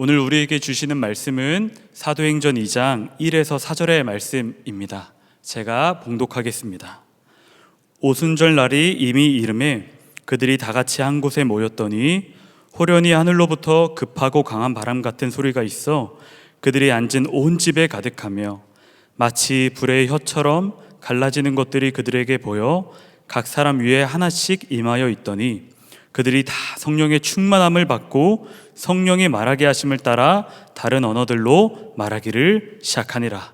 오늘 우리에게 주시는 말씀은 사도행전 2장 1에서 4절의 말씀입니다. 제가 봉독하겠습니다. 오순절 날이 이미 이름에 그들이 다 같이 한 곳에 모였더니 호련히 하늘로부터 급하고 강한 바람 같은 소리가 있어 그들이 앉은 온 집에 가득하며 마치 불의 혀처럼 갈라지는 것들이 그들에게 보여 각 사람 위에 하나씩 임하여 있더니 그들이 다 성령의 충만함을 받고 성령이 말하게 하심을 따라 다른 언어들로 말하기를 시작하니라.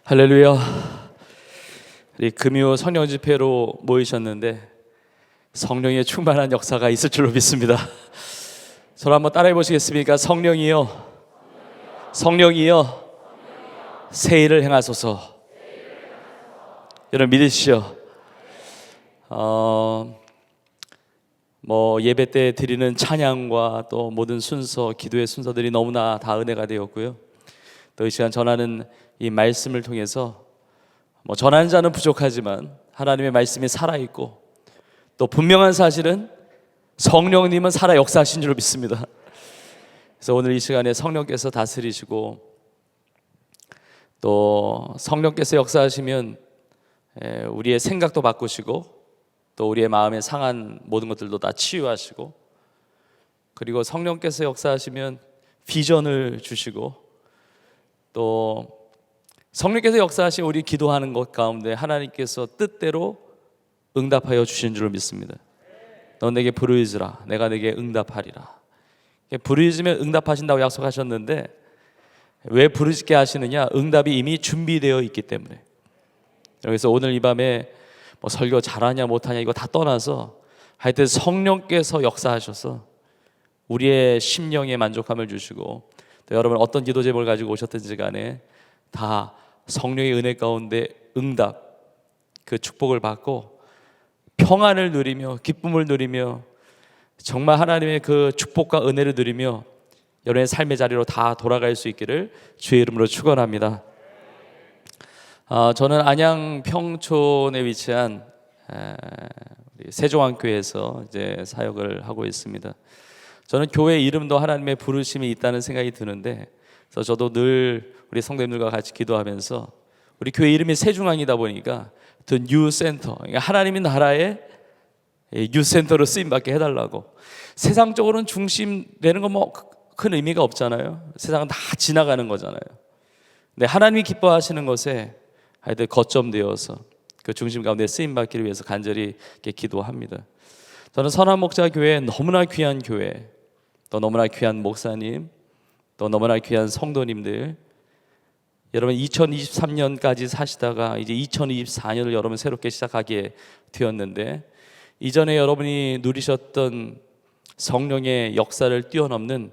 할렐루야. 우리 금요 성령 집회로 모이셨는데 성령의 충만한 역사가 있을 줄로 믿습니다. 저를 한번 따라해 보시겠습니까? 성령이여, 성령이여, 새 일을 행하소서. 여러분 믿으시죠? 예배 때 드리는 찬양과 또 모든 순서, 기도의 순서들이 너무나 다 은혜가 되었고요. 또 이 시간 전하는 이 말씀을 통해서 전하는 자는 부족하지만 하나님의 말씀이 살아있고 또 분명한 사실은 성령님은 살아 역사하신 줄로 믿습니다. 그래서 오늘 이 시간에 성령께서 다스리시고 또 성령께서 역사하시면 우리의 생각도 바꾸시고 또 우리의 마음에 상한 모든 것들도 다 치유하시고, 그리고 성령께서 역사하시면 비전을 주시고, 또 성령께서 역사하시면 우리 기도하는 것 가운데 하나님께서 뜻대로 응답하여 주신 줄로 믿습니다. 너 내게 부르짖으라 내가 내게 응답하리라. 부르짖으면 응답하신다고 약속하셨는데 왜 부르짖게 하시느냐? 응답이 이미 준비되어 있기 때문에. 그래서 오늘 이 밤에 설교 잘하냐 못하냐 이거 다 떠나서 하여튼 성령께서 역사하셔서 우리의 심령에 만족함을 주시고, 또 여러분 어떤 기도 제목을 가지고 오셨든지 간에 다 성령의 은혜 가운데 응답, 그 축복을 받고 평안을 누리며 기쁨을 누리며 정말 하나님의 그 축복과 은혜를 누리며 여러분의 삶의 자리로 다 돌아갈 수 있기를 주의 이름으로 축원합니다. 저는 안양 평촌에 위치한 세종안교회에서 이제 사역을 하고 있습니다. 저는 교회 이름도 하나님의 부르심이 있다는 생각이 드는데, 그래서 저도 늘 우리 성도님들과 같이 기도하면서 우리 교회 이름이 세중앙이다 보니까 The New Center, 그러니까 하나님의 나라의 뉴센터로 쓰임받게 해달라고. 세상적으로는 중심 되는 건 큰 의미가 없잖아요. 세상은 다 지나가는 거잖아요. 근데 하나님이 기뻐하시는 것에 하여튼 거점되어서 그 중심 가운데 쓰임받기를 위해서 간절히 이렇게 기도합니다. 저는 선한목자교회, 너무나 귀한 교회, 또 너무나 귀한 목사님, 또 너무나 귀한 성도님들, 여러분 2023년까지 사시다가 이제 2024년을 여러분 새롭게 시작하게 되었는데, 이전에 여러분이 누리셨던 성령의 역사를 뛰어넘는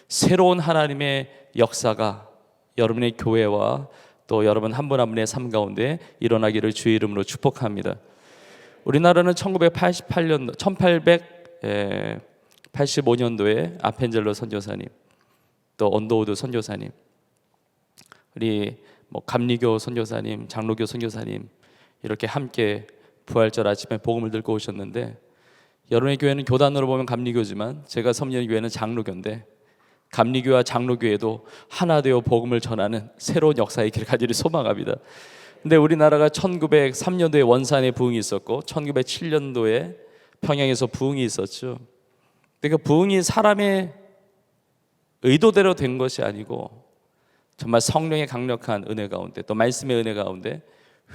새로운 하나님의 역사가 여러분의 교회와 또 여러분 한 분 한 분의 삶 가운데 일어나기를 주의 이름으로 축복합니다. 우리나라는 1885년도에 아펜젤로 선교사님, 또 언더우드 선교사님, 우리 감리교 선교사님, 장로교 선교사님 이렇게 함께 부활절 아침에 복음을 들고 오셨는데, 여러분의 교회는 교단으로 보면 감리교지만 제가 섬기는 교회는 장로교인데, 감리교와 장로교회도 하나 되어 복음을 전하는 새로운 역사의 길을 가지를 소망합니다. 근데 우리나라가 1903년도에 원산에 부흥이 있었고 1907년도에 평양에서 부흥이 있었죠. 근데 그 부흥이 사람의 의도대로 된 것이 아니고 정말 성령의 강력한 은혜 가운데, 또 말씀의 은혜 가운데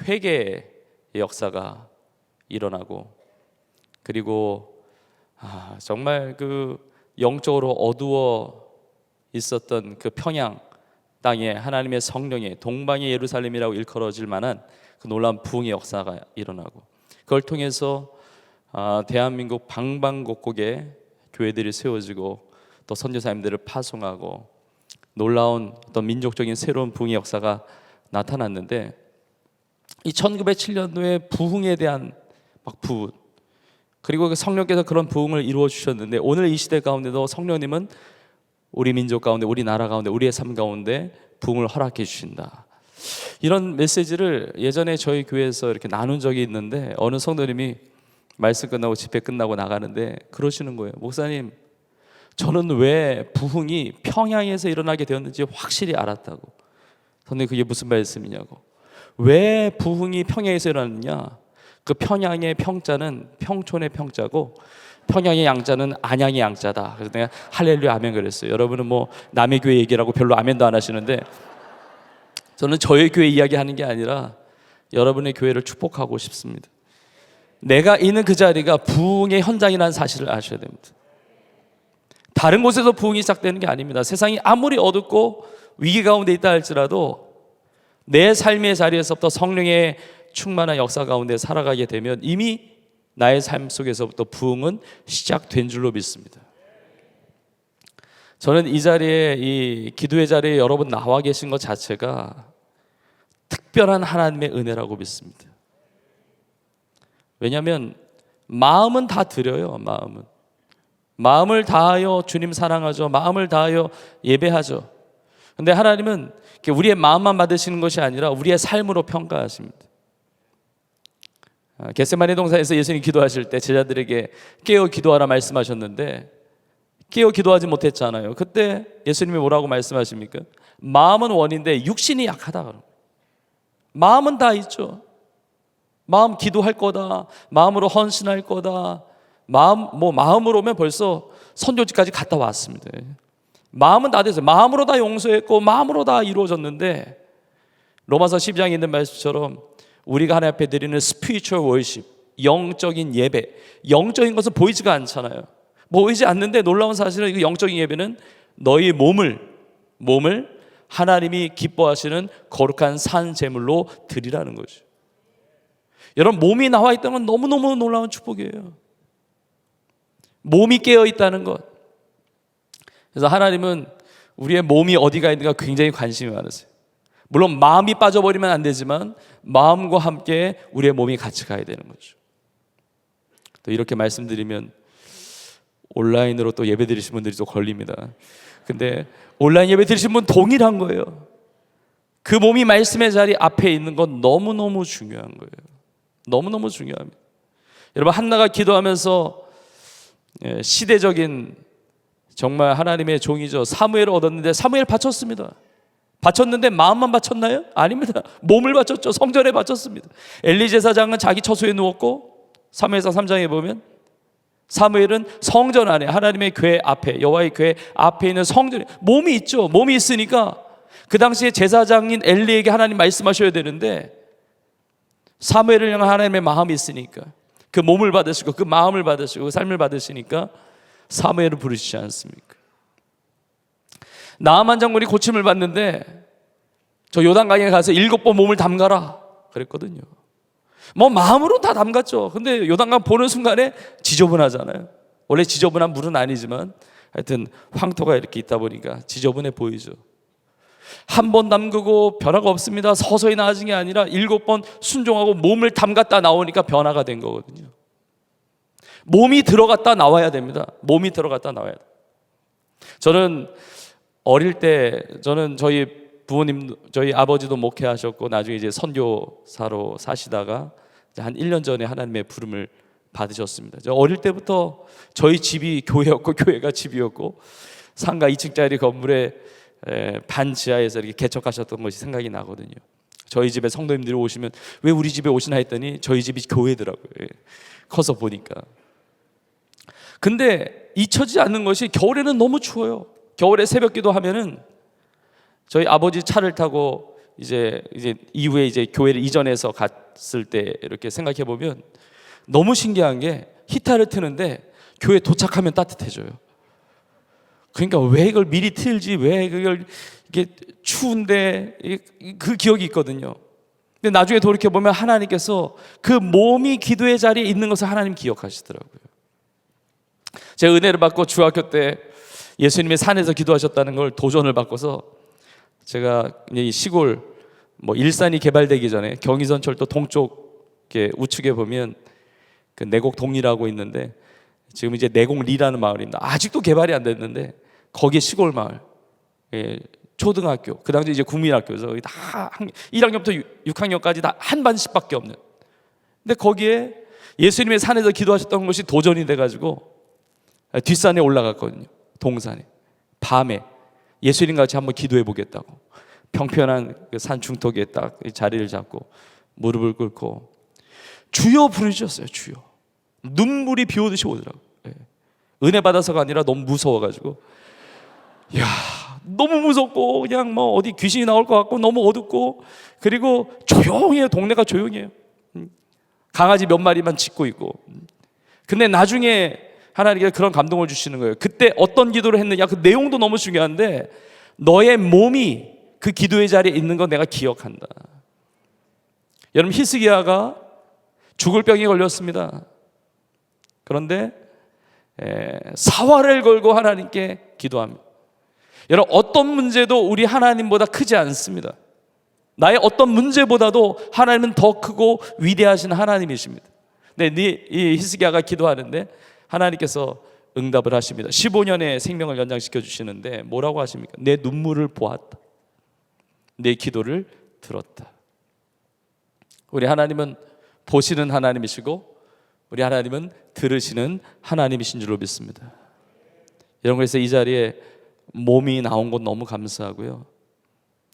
회개의 역사가 일어나고, 그리고 정말 그 영적으로 어두워 있었던 그 평양 땅에 하나님의 성령의 동방의 예루살렘이라고 일컬어질 만한 그 놀라운 부흥의 역사가 일어나고, 그걸 통해서 대한민국 방방곡곡에 교회들이 세워지고 또 선교사님들을 파송하고 놀라운 어떤 민족적인 새로운 부흥의 역사가 나타났는데, 이 1907년도에 부흥에 대한 부흥, 그리고 그 성령께서 그런 부흥을 이루어 주셨는데, 오늘 이 시대 가운데도 성령님은 우리 민족 가운데, 우리 나라 가운데, 우리의 삶 가운데 부흥을 허락해 주신다. 이런 메시지를 예전에 저희 교회에서 이렇게 나눈 적이 있는데, 어느 성도님이 말씀 끝나고 집회 끝나고 나가는데 그러시는 거예요. 목사님, 저는 왜 부흥이 평양에서 일어나게 되었는지 확실히 알았다고. 선생님, 그게 무슨 말씀이냐고. 왜 부흥이 평양에서 일어났느냐? 그 평양의 평자는 평촌의 평자고 평양의 양자는 안양의 양자다. 그래서 내가 할렐루야 아멘 그랬어요. 여러분은 뭐 남의 교회 얘기라고 별로 아멘도 안 하시는데, 저는 저의 교회 이야기하는 게 아니라 여러분의 교회를 축복하고 싶습니다. 내가 있는 그 자리가 부흥의 현장이라는 사실을 아셔야 됩니다. 다른 곳에서 부흥이 시작되는 게 아닙니다. 세상이 아무리 어둡고 위기 가운데 있다 할지라도 내 삶의 자리에서부터 성령의 충만한 역사 가운데 살아가게 되면 이미 나의 삶 속에서부터 부흥은 시작된 줄로 믿습니다. 저는 이 자리에, 이 기도의 자리에 여러분 나와 계신 것 자체가 특별한 하나님의 은혜라고 믿습니다. 왜냐하면 마음은 다 드려요. 마음을 다하여 주님 사랑하죠. 마음을 다하여 예배하죠. 근데 하나님은 우리의 마음만 받으시는 것이 아니라 우리의 삶으로 평가하십니다. 겟세마네 동산에서 예수님이 기도하실 때 제자들에게 깨어 기도하라 말씀하셨는데 깨어 기도하지 못했잖아요. 그때 예수님이 뭐라고 말씀하십니까? 마음은 원인데 육신이 약하다. 마음은 다 있죠. 마음 기도할 거다, 마음으로 헌신할 거다, 마음으로 오면 벌써 선교지까지 갔다 왔습니다. 마음은 다 됐어요. 마음으로 다 용서했고 마음으로 다 이루어졌는데, 로마서 12장에 있는 말씀처럼 우리가 하나님 앞에 드리는 spiritual worship, 영적인 예배, 영적인 것은 보이지가 않잖아요. 보이지 않는데 놀라운 사실은 이 영적인 예배는 너희 몸을 하나님이 기뻐하시는 거룩한 산 제물로 드리라는 거죠. 여러분, 몸이 나와 있다는 건 너무너무 놀라운 축복이에요. 몸이 깨어 있다는 것. 그래서 하나님은 우리의 몸이 어디가 있는가 굉장히 관심이 많으세요. 물론 마음이 빠져버리면 안 되지만 마음과 함께 우리의 몸이 같이 가야 되는 거죠. 또 이렇게 말씀드리면 온라인으로 또 예배 드리신 분들이 또 걸립니다. 근데 온라인 예배 드리신 분 동일한 거예요. 그 몸이 말씀의 자리 앞에 있는 건 너무너무 중요한 거예요. 너무너무 중요합니다. 여러분, 한나가 기도하면서 시대적인 정말 하나님의 종이죠. 사무엘을 얻었는데 사무엘 바쳤습니다. 바쳤는데 마음만 바쳤나요? 아닙니다. 몸을 바쳤죠. 성전에 바쳤습니다. 엘리 제사장은 자기 처소에 누웠고, 사무엘상 3장에 보면 사무엘은 성전 안에 하나님의 궤 앞에, 여호와의 궤 앞에 있는 성전에 몸이 있죠. 몸이 있으니까 그 당시에 제사장인 엘리에게 하나님 말씀하셔야 되는데 사무엘을 향한 하나님의 마음이 있으니까 그 몸을 받으시고 그 마음을 받으시고 그 삶을 받으시니까 사무엘을 부르시지 않습니까? 나아만 장군이 고침을 받는데 저 요단강에 가서 7번 몸을 담가라 그랬거든요. 뭐 마음으로 다 담갔죠. 근데 요단강 보는 순간에 지저분하잖아요. 원래 지저분한 물은 아니지만 하여튼 황토가 이렇게 있다 보니까 지저분해 보이죠. 한 번 담그고 변화가 없습니다. 서서히 나아진 게 아니라 7번 순종하고 몸을 담갔다 나오니까 변화가 된 거거든요. 몸이 들어갔다 나와야 됩니다. 몸이 들어갔다 나와야 돼요. 저는 어릴 때 저희 부모님, 저희 아버지도 목회하셨고 나중에 이제 선교사로 사시다가 한 1년 전에 하나님의 부름을 받으셨습니다. 저 어릴 때부터 저희 집이 교회였고 교회가 집이었고 상가 2층짜리 건물에 반 지하에서 이렇게 개척하셨던 것이 생각이 나거든요. 저희 집에 성도님들이 오시면 왜 우리 집에 오시나 했더니 저희 집이 교회더라고요. 커서 보니까. 근데 잊혀지지 않는 것이 겨울에는 너무 추워요. 겨울에 새벽기도 하면은 저희 아버지 차를 타고 이제 이후에 이제 교회를 이전해서 갔을 때 이렇게 생각해 보면 너무 신기한 게 히터를 트는데 교회 도착하면 따뜻해져요. 그러니까 왜 이걸 미리 틀지, 왜 그걸 이게 추운데 그 기억이 있거든요. 근데 나중에 돌이켜 보면 하나님께서 그 몸이 기도의 자리에 있는 것을 하나님 기억하시더라고요. 제가 은혜를 받고 중학교 때 예수님의 산에서 기도하셨다는 걸 도전을 바꿔서 제가 이 시골 일산이 개발되기 전에 경의선철도 동쪽 우측에 보면 그 내곡 동리라고 있는데 지금 이제 내곡리라는 마을입니다. 아직도 개발이 안 됐는데 거기에 시골 마을, 초등학교, 그 당시 이제 국민학교에서 다 1학년부터 6학년까지 다 한 반씩밖에 없는. 근데 거기에 예수님의 산에서 기도하셨던 것이 도전이 돼가지고 뒷산에 올라갔거든요. 동산에 밤에 예수님 같이 한번 기도해 보겠다고 평평한 그 산 중턱에 딱 자리를 잡고 무릎을 꿇고 주여 부르셨어요. 주여. 눈물이 비 오듯이 오더라고요. 은혜 받아서가 아니라 너무 무서워가지고, 야, 너무 무섭고 그냥 뭐 어디 귀신이 나올 것 같고 너무 어둡고, 그리고 조용해요. 동네가 조용해요. 강아지 몇 마리만 짖고 있고. 근데 나중에 하나님께서 그런 감동을 주시는 거예요. 그때 어떤 기도를 했느냐, 그 내용도 너무 중요한데, 너의 몸이 그 기도의 자리에 있는 거 내가 기억한다. 여러분, 히스기야가 죽을 병에 걸렸습니다. 그런데 사활을 걸고 하나님께 기도합니다. 여러분, 어떤 문제도 우리 하나님보다 크지 않습니다. 나의 어떤 문제보다도 하나님은 더 크고 위대하신 하나님이십니다. 근데 이 히스기야가 기도하는데 하나님께서 응답을 하십니다. 15년의 생명을 연장시켜 주시는데 뭐라고 하십니까? 내 눈물을 보았다. 내 기도를 들었다. 우리 하나님은 보시는 하나님이시고 우리 하나님은 들으시는 하나님이신 줄로 믿습니다. 여러분, 그래서 이 자리에 몸이 나온 것 너무 감사하고요.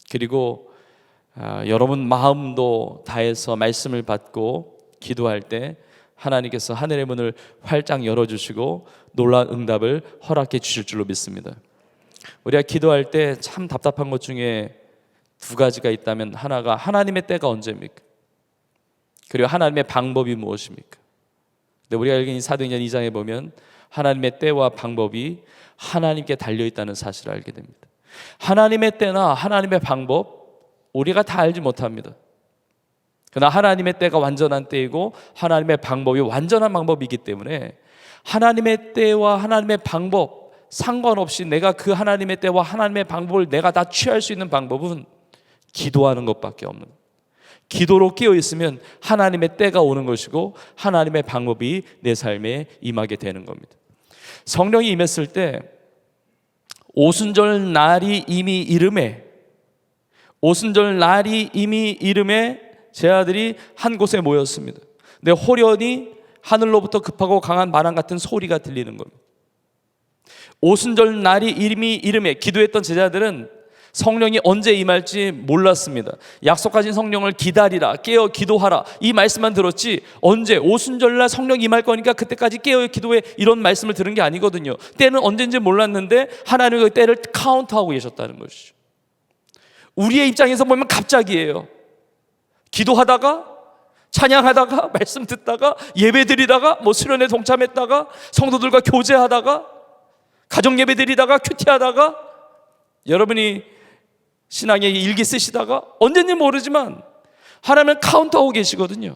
그리고 여러분 마음도 다해서 말씀을 받고 기도할 때 하나님께서 하늘의 문을 활짝 열어주시고 놀라운 응답을 허락해 주실 줄로 믿습니다. 우리가 기도할 때 참 답답한 것 중에 두 가지가 있다면, 하나가 하나님의 때가 언제입니까? 그리고 하나님의 방법이 무엇입니까? 근데 우리가 읽은 이 사도행전 2장에 보면 하나님의 때와 방법이 하나님께 달려있다는 사실을 알게 됩니다. 하나님의 때나 하나님의 방법 우리가 다 알지 못합니다. 그러나 하나님의 때가 완전한 때이고 하나님의 방법이 완전한 방법이기 때문에 하나님의 때와 하나님의 방법 상관없이 내가 그 하나님의 때와 하나님의 방법을 내가 다 취할 수 있는 방법은 기도하는 것밖에 없는 거예요. 기도로 깨어 있으면 하나님의 때가 오는 것이고 하나님의 방법이 내 삶에 임하게 되는 겁니다. 성령이 임했을 때 오순절 날이 이미 이름에 제 아들이 한 곳에 모였습니다. 근데 호련히 하늘로부터 급하고 강한 바람 같은 소리가 들리는 겁니다. 오순절 날이 이미 이름에 기도했던 제자들은 성령이 언제 임할지 몰랐습니다. 약속하신 성령을 기다리라, 깨어 기도하라, 이 말씀만 들었지 언제 오순절날 성령 임할 거니까 그때까지 깨어 기도해, 이런 말씀을 들은 게 아니거든요. 때는 언제인지 몰랐는데 하나님이 그 때를 카운트하고 계셨다는 것이죠. 우리의 입장에서 보면 갑자기예요. 기도하다가, 찬양하다가, 말씀 듣다가, 예배 드리다가, 뭐 수련회 동참했다가, 성도들과 교제하다가, 가정 예배 드리다가, 큐티하다가, 여러분이 신앙의 일기 쓰시다가, 언제인지 모르지만 하나님은 카운트하고 계시거든요.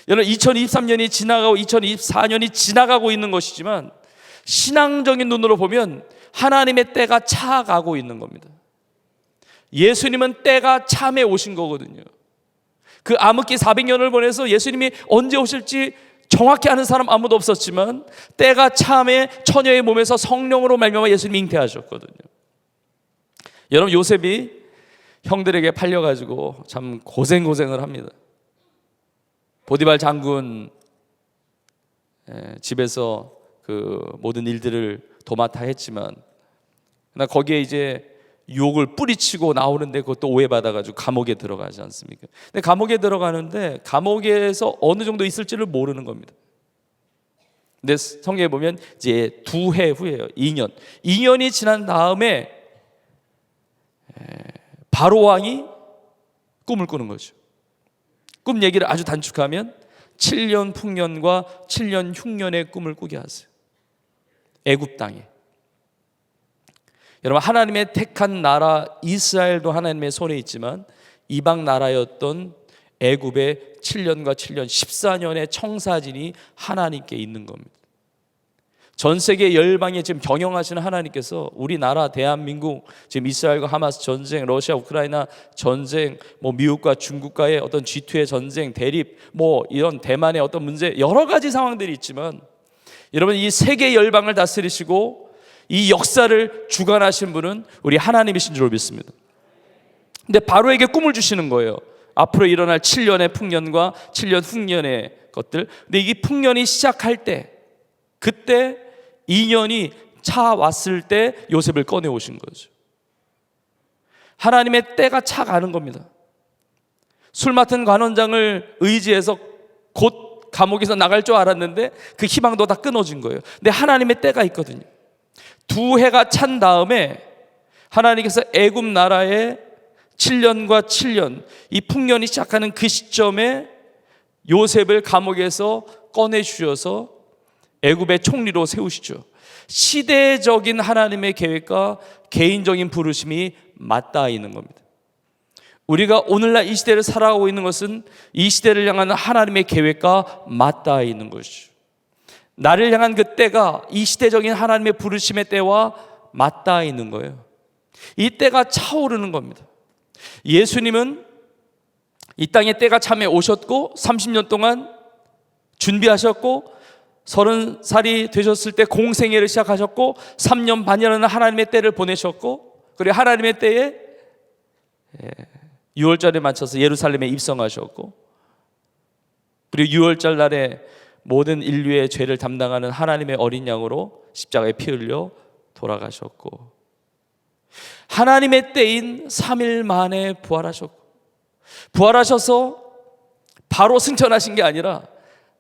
여러분, 2023년이 지나가고 2024년이 지나가고 있는 것이지만 신앙적인 눈으로 보면 하나님의 때가 차가고 있는 겁니다. 예수님은 때가 참에 오신 거거든요. 그 암흑기 400년을 보내서 예수님이 언제 오실지 정확히 아는 사람 아무도 없었지만 때가 참에 처녀의 몸에서 성령으로 말미암아 예수님이 잉태하셨거든요. 여러분, 요셉이 형들에게 팔려가지고 참 고생을 합니다. 보디발 장군 집에서 그 모든 일들을 도맡아 했지만, 그러나 거기에 이제 유혹을 뿌리치고 나오는데 그것도 오해받아가지고 감옥에 들어가지 않습니까? 근데 감옥에 들어가는데 감옥에서 어느 정도 있을지를 모르는 겁니다. 근데 성경에 보면 이제 2해 후에요. 2년이 지난 다음에 바로 왕이 꿈을 꾸는 거죠. 꿈 얘기를 아주 단축하면 7년 풍년과 7년 흉년의 꿈을 꾸게 하세요. 애굽 땅에. 여러분, 하나님의 택한 나라 이스라엘도 하나님의 손에 있지만 이방 나라였던 애굽의 7년과 7년 14년의 청사진이 하나님께 있는 겁니다. 전 세계 열방에 지금 경영하시는 하나님께서 우리나라 대한민국, 지금 이스라엘과 하마스 전쟁, 러시아 우크라이나 전쟁, 뭐 미국과 중국과의 어떤 G2의 전쟁, 대립, 뭐 이런 대만의 어떤 문제, 여러 가지 상황들이 있지만 여러분, 이 세계 열방을 다스리시고 이 역사를 주관하신 분은 우리 하나님이신 줄 믿습니다. 근데 바로에게 꿈을 주시는 거예요. 앞으로 일어날 7년의 풍년과 7년 흉년의 것들. 근데 이 풍년이 시작할 때, 그때 2년이 차 왔을 때 요셉을 꺼내 오신 거죠. 하나님의 때가 차가는 겁니다. 술 맡은 관원장을 의지해서 곧 감옥에서 나갈 줄 알았는데 그 희망도 다 끊어진 거예요. 근데 하나님의 때가 있거든요. 두 해가 찬 다음에 하나님께서 애굽 나라에 7년과 7년 이 풍년이 시작하는 그 시점에 요셉을 감옥에서 꺼내주셔서 애굽의 총리로 세우시죠. 시대적인 하나님의 계획과 개인적인 부르심이 맞닿아 있는 겁니다. 우리가 오늘날 이 시대를 살아가고 있는 것은 이 시대를 향한 하나님의 계획과 맞닿아 있는 것이죠. 나를 향한 그 때가 이 시대적인 하나님의 부르심의 때와 맞닿아 있는 거예요. 이 때가 차오르는 겁니다. 예수님은 이 땅에 때가 참에 오셨고 30년 동안 준비하셨고 30살이 되셨을 때 공생애를 시작하셨고 3년 반이라는 하나님의 때를 보내셨고 그리고 하나님의 때에 6월절에 맞춰서 예루살렘에 입성하셨고 그리고 6월절 날에 모든 인류의 죄를 담당하는 하나님의 어린 양으로 십자가에 피 흘려 돌아가셨고 하나님의 때인 3일 만에 부활하셔서 바로 승천하신 게 아니라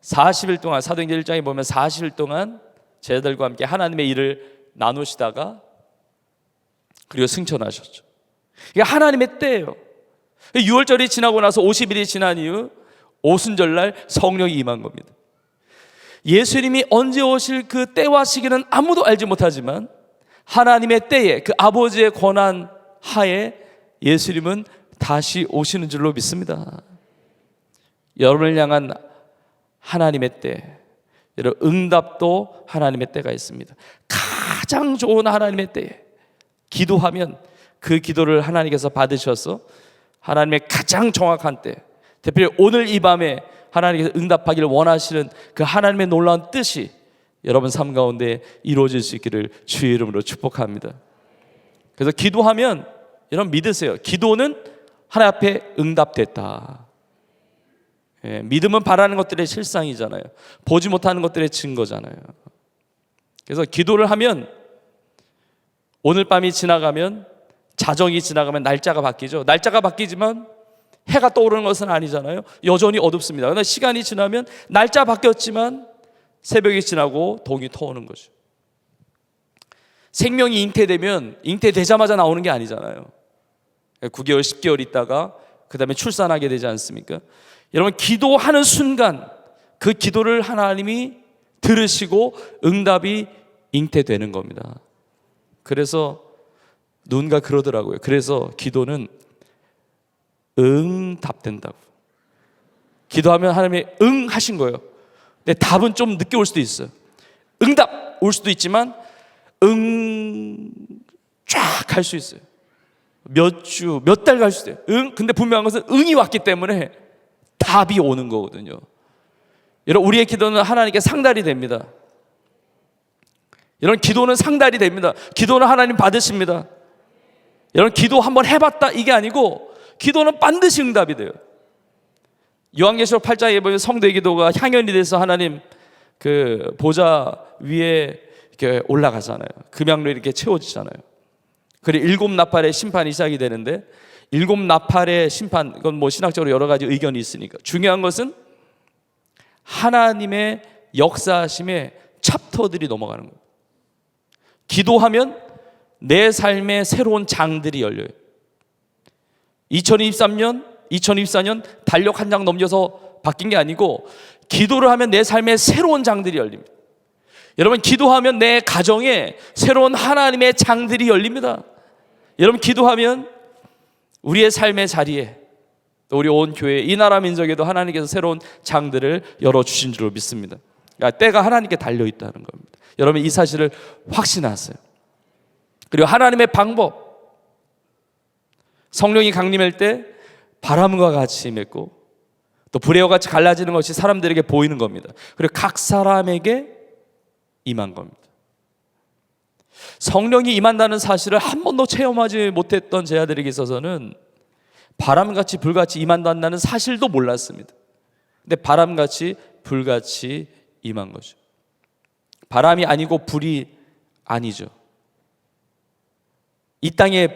40일 동안 사도행전 1장에 보면 40일 동안 제자들과 함께 하나님의 일을 나누시다가 그리고 승천하셨죠. 이게 하나님의 때예요. 6월절이 지나고 나서 50일이 지난 이후 오순절날 성령이 임한 겁니다. 예수님이 언제 오실 그 때와 시기는 아무도 알지 못하지만 하나님의 때에 그 아버지의 권한 하에 예수님은 다시 오시는 줄로 믿습니다. 여러분을 향한 하나님의 때, 여러분 응답도 하나님의 때가 있습니다. 가장 좋은 하나님의 때에 기도하면 그 기도를 하나님께서 받으셔서 하나님의 가장 정확한 때, 특별히 오늘 이 밤에 하나님께서 응답하기를 원하시는 그 하나님의 놀라운 뜻이 여러분 삶 가운데 이루어질 수 있기를 주의 이름으로 축복합니다. 그래서 기도하면 여러분 믿으세요. 기도는 하나님 앞에 응답됐다. 믿음은 바라는 것들의 실상이잖아요. 보지 못하는 것들의 증거잖아요. 그래서 기도를 하면 오늘 밤이 지나가면 자정이 지나가면 날짜가 바뀌죠. 날짜가 바뀌지만 해가 떠오르는 것은 아니잖아요. 여전히 어둡습니다. 그러나 시간이 지나면 날짜 바뀌었지만 새벽이 지나고 동이 터오는 거죠. 생명이 잉태되자마자 나오는 게 아니잖아요. 9개월, 10개월 있다가 그 다음에 출산하게 되지 않습니까? 여러분 기도하는 순간 그 기도를 하나님이 들으시고 응답이 잉태되는 겁니다. 그래서 누군가 그러더라고요. 그래서 기도는 응답된다고. 기도하면 하나님이 응 하신 거예요. 근데 답은 좀 늦게 올 수도 있어요. 응답 올 수도 있지만 쫙 갈 수 있어요. 몇 주, 몇 달 갈 수도 있어요. 근데 분명한 것은 응이 왔기 때문에 답이 오는 거거든요. 여러분 우리의 기도는 하나님께 상달이 됩니다. 여러분 기도는 상달이 됩니다. 기도는 하나님 받으십니다. 여러분 기도 한번 해봤다 이게 아니고 기도는 반드시 응답이 돼요. 요한계시록 8장에 보면 성도의 기도가 향연이 돼서 하나님 그 보좌 위에 이렇게 올라가잖아요. 금양로 이렇게 채워지잖아요. 그리고 7 나팔의 심판이 시작이 되는데 7 나팔의 심판, 이건 뭐 신학적으로 여러 가지 의견이 있으니까 중요한 것은 하나님의 역사하심의 챕터들이 넘어가는 거예요. 기도하면 내 삶의 새로운 장들이 열려요. 2024년 달력 한 장 넘겨서 바뀐 게 아니고 기도를 하면 내 삶의 새로운 장들이 열립니다. 여러분 기도하면 내 가정에 새로운 하나님의 장들이 열립니다. 여러분 기도하면 우리의 삶의 자리에 또 우리 온 교회 이 나라 민족에도 하나님께서 새로운 장들을 열어주신 줄로 믿습니다. 그러니까 때가 하나님께 달려있다는 겁니다. 여러분 이 사실을 확신하세요. 그리고 하나님의 방법, 성령이 강림할 때 바람과 같이 임했고 또 불의와 같이 갈라지는 것이 사람들에게 보이는 겁니다. 그리고 각 사람에게 임한 겁니다. 성령이 임한다는 사실을 한 번도 체험하지 못했던 제자들에게 있어서는 바람같이 불같이 임한다는 사실도 몰랐습니다. 근데 바람같이 불같이 임한 거죠. 바람이 아니고 불이 아니죠. 이 땅에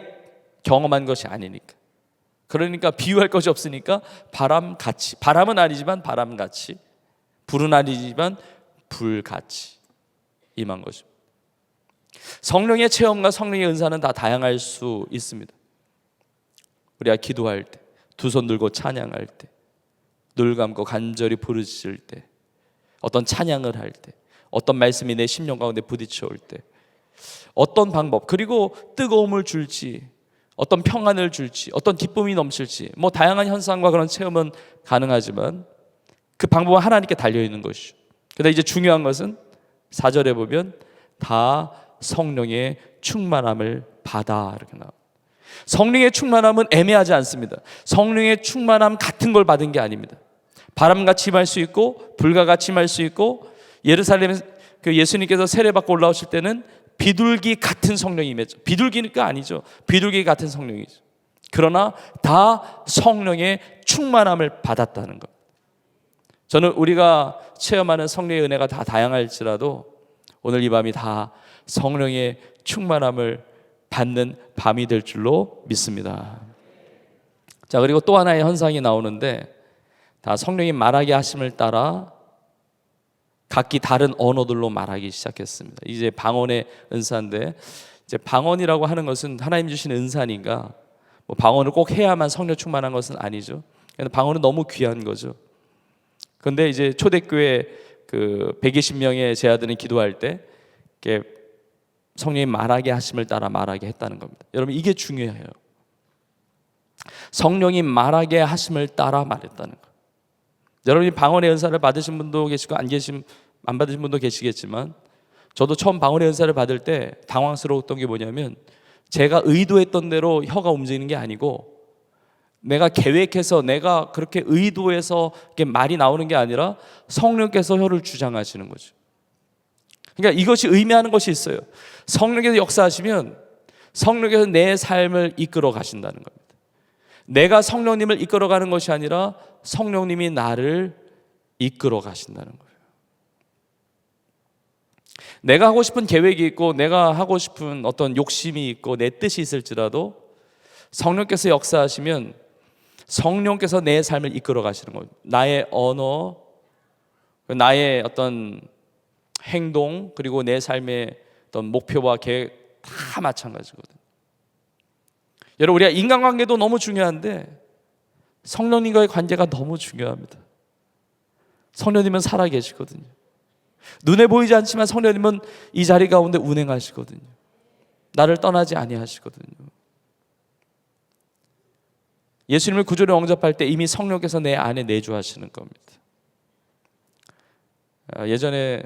경험한 것이 아니니까. 그러니까 비유할 것이 없으니까 바람같이, 바람은 아니지만 바람같이, 불은 아니지만 불같이 임한 거죠. 성령의 체험과 성령의 은사는 다 다양할 수 있습니다. 우리가 기도할 때, 두 손 들고 찬양할 때, 눈을 감고 간절히 부르짖을 때, 어떤 찬양을 할 때, 어떤 말씀이 내 심령 가운데 부딪혀올 때, 어떤 방법, 그리고 뜨거움을 줄지, 어떤 평안을 줄지, 어떤 기쁨이 넘칠지, 뭐 다양한 현상과 그런 체험은 가능하지만 그 방법은 하나님께 달려있는 것이죠. 그런데 이제 중요한 것은 4절에 보면 다 성령의 충만함을 받아, 이렇게 나와요. 성령의 충만함은 애매하지 않습니다. 성령의 충만함 같은 걸 받은 게 아닙니다. 바람같이 임할 수 있고 불과같이 임할 수 있고, 예루살렘에 그 예수님께서 세례받고 올라오실 때는 비둘기 같은 성령이 임했죠. 비둘기니까 아니죠. 비둘기 같은 성령이죠. 그러나 다 성령의 충만함을 받았다는 것. 저는 우리가 체험하는 성령의 은혜가 다 다양할지라도 오늘 이 밤이 다 성령의 충만함을 받는 밤이 될 줄로 믿습니다. 자, 그리고 또 하나의 현상이 나오는데, 다 성령이 말하게 하심을 따라 각기 다른 언어들로 말하기 시작했습니다. 이제 방언의 은사인데, 이제 방언이라고 하는 것은 하나님 주신 은사니까 뭐 방언을 꼭 해야만 성령 충만한 것은 아니죠. 방언은 너무 귀한 거죠. 그런데 이제 초대교회 그 120명의 제자들이 기도할 때 이렇게 성령이 말하게 하심을 따라 말하게 했다는 겁니다. 여러분, 이게 중요해요. 성령이 말하게 하심을 따라 말했다는 것. 여러분이 방언의 은사를 받으신 분도 계시고 안 받으신 분도 계시겠지만, 저도 처음 방언의 은사를 받을 때 당황스러웠던 게 뭐냐면, 제가 의도했던 대로 혀가 움직이는 게 아니고, 내가 계획해서 내가 그렇게 의도해서 이렇게 말이 나오는 게 아니라 성령께서 혀를 주장하시는 거죠. 그러니까 이것이 의미하는 것이 있어요. 성령께서 역사하시면 성령께서 내 삶을 이끌어 가신다는 겁니다. 내가 성령님을 이끌어가는 것이 아니라 성령님이 나를 이끌어 가신다는 거예요. 내가 하고 싶은 계획이 있고 내가 하고 싶은 어떤 욕심이 있고 내 뜻이 있을지라도 성령께서 역사하시면 성령께서 내 삶을 이끌어 가시는 거예요. 나의 언어, 나의 어떤 행동, 그리고 내 삶의 어떤 목표와 계획 다 마찬가지거든요. 여러분, 우리가 인간관계도 너무 중요한데 성령님과의 관계가 너무 중요합니다. 성령님은 살아계시거든요. 눈에 보이지 않지만 성령님은 이 자리 가운데 운행하시거든요. 나를 떠나지 아니하시거든요. 예수님을 구주로 영접할 때 이미 성령께서 내 안에 내주하시는 겁니다. 예전에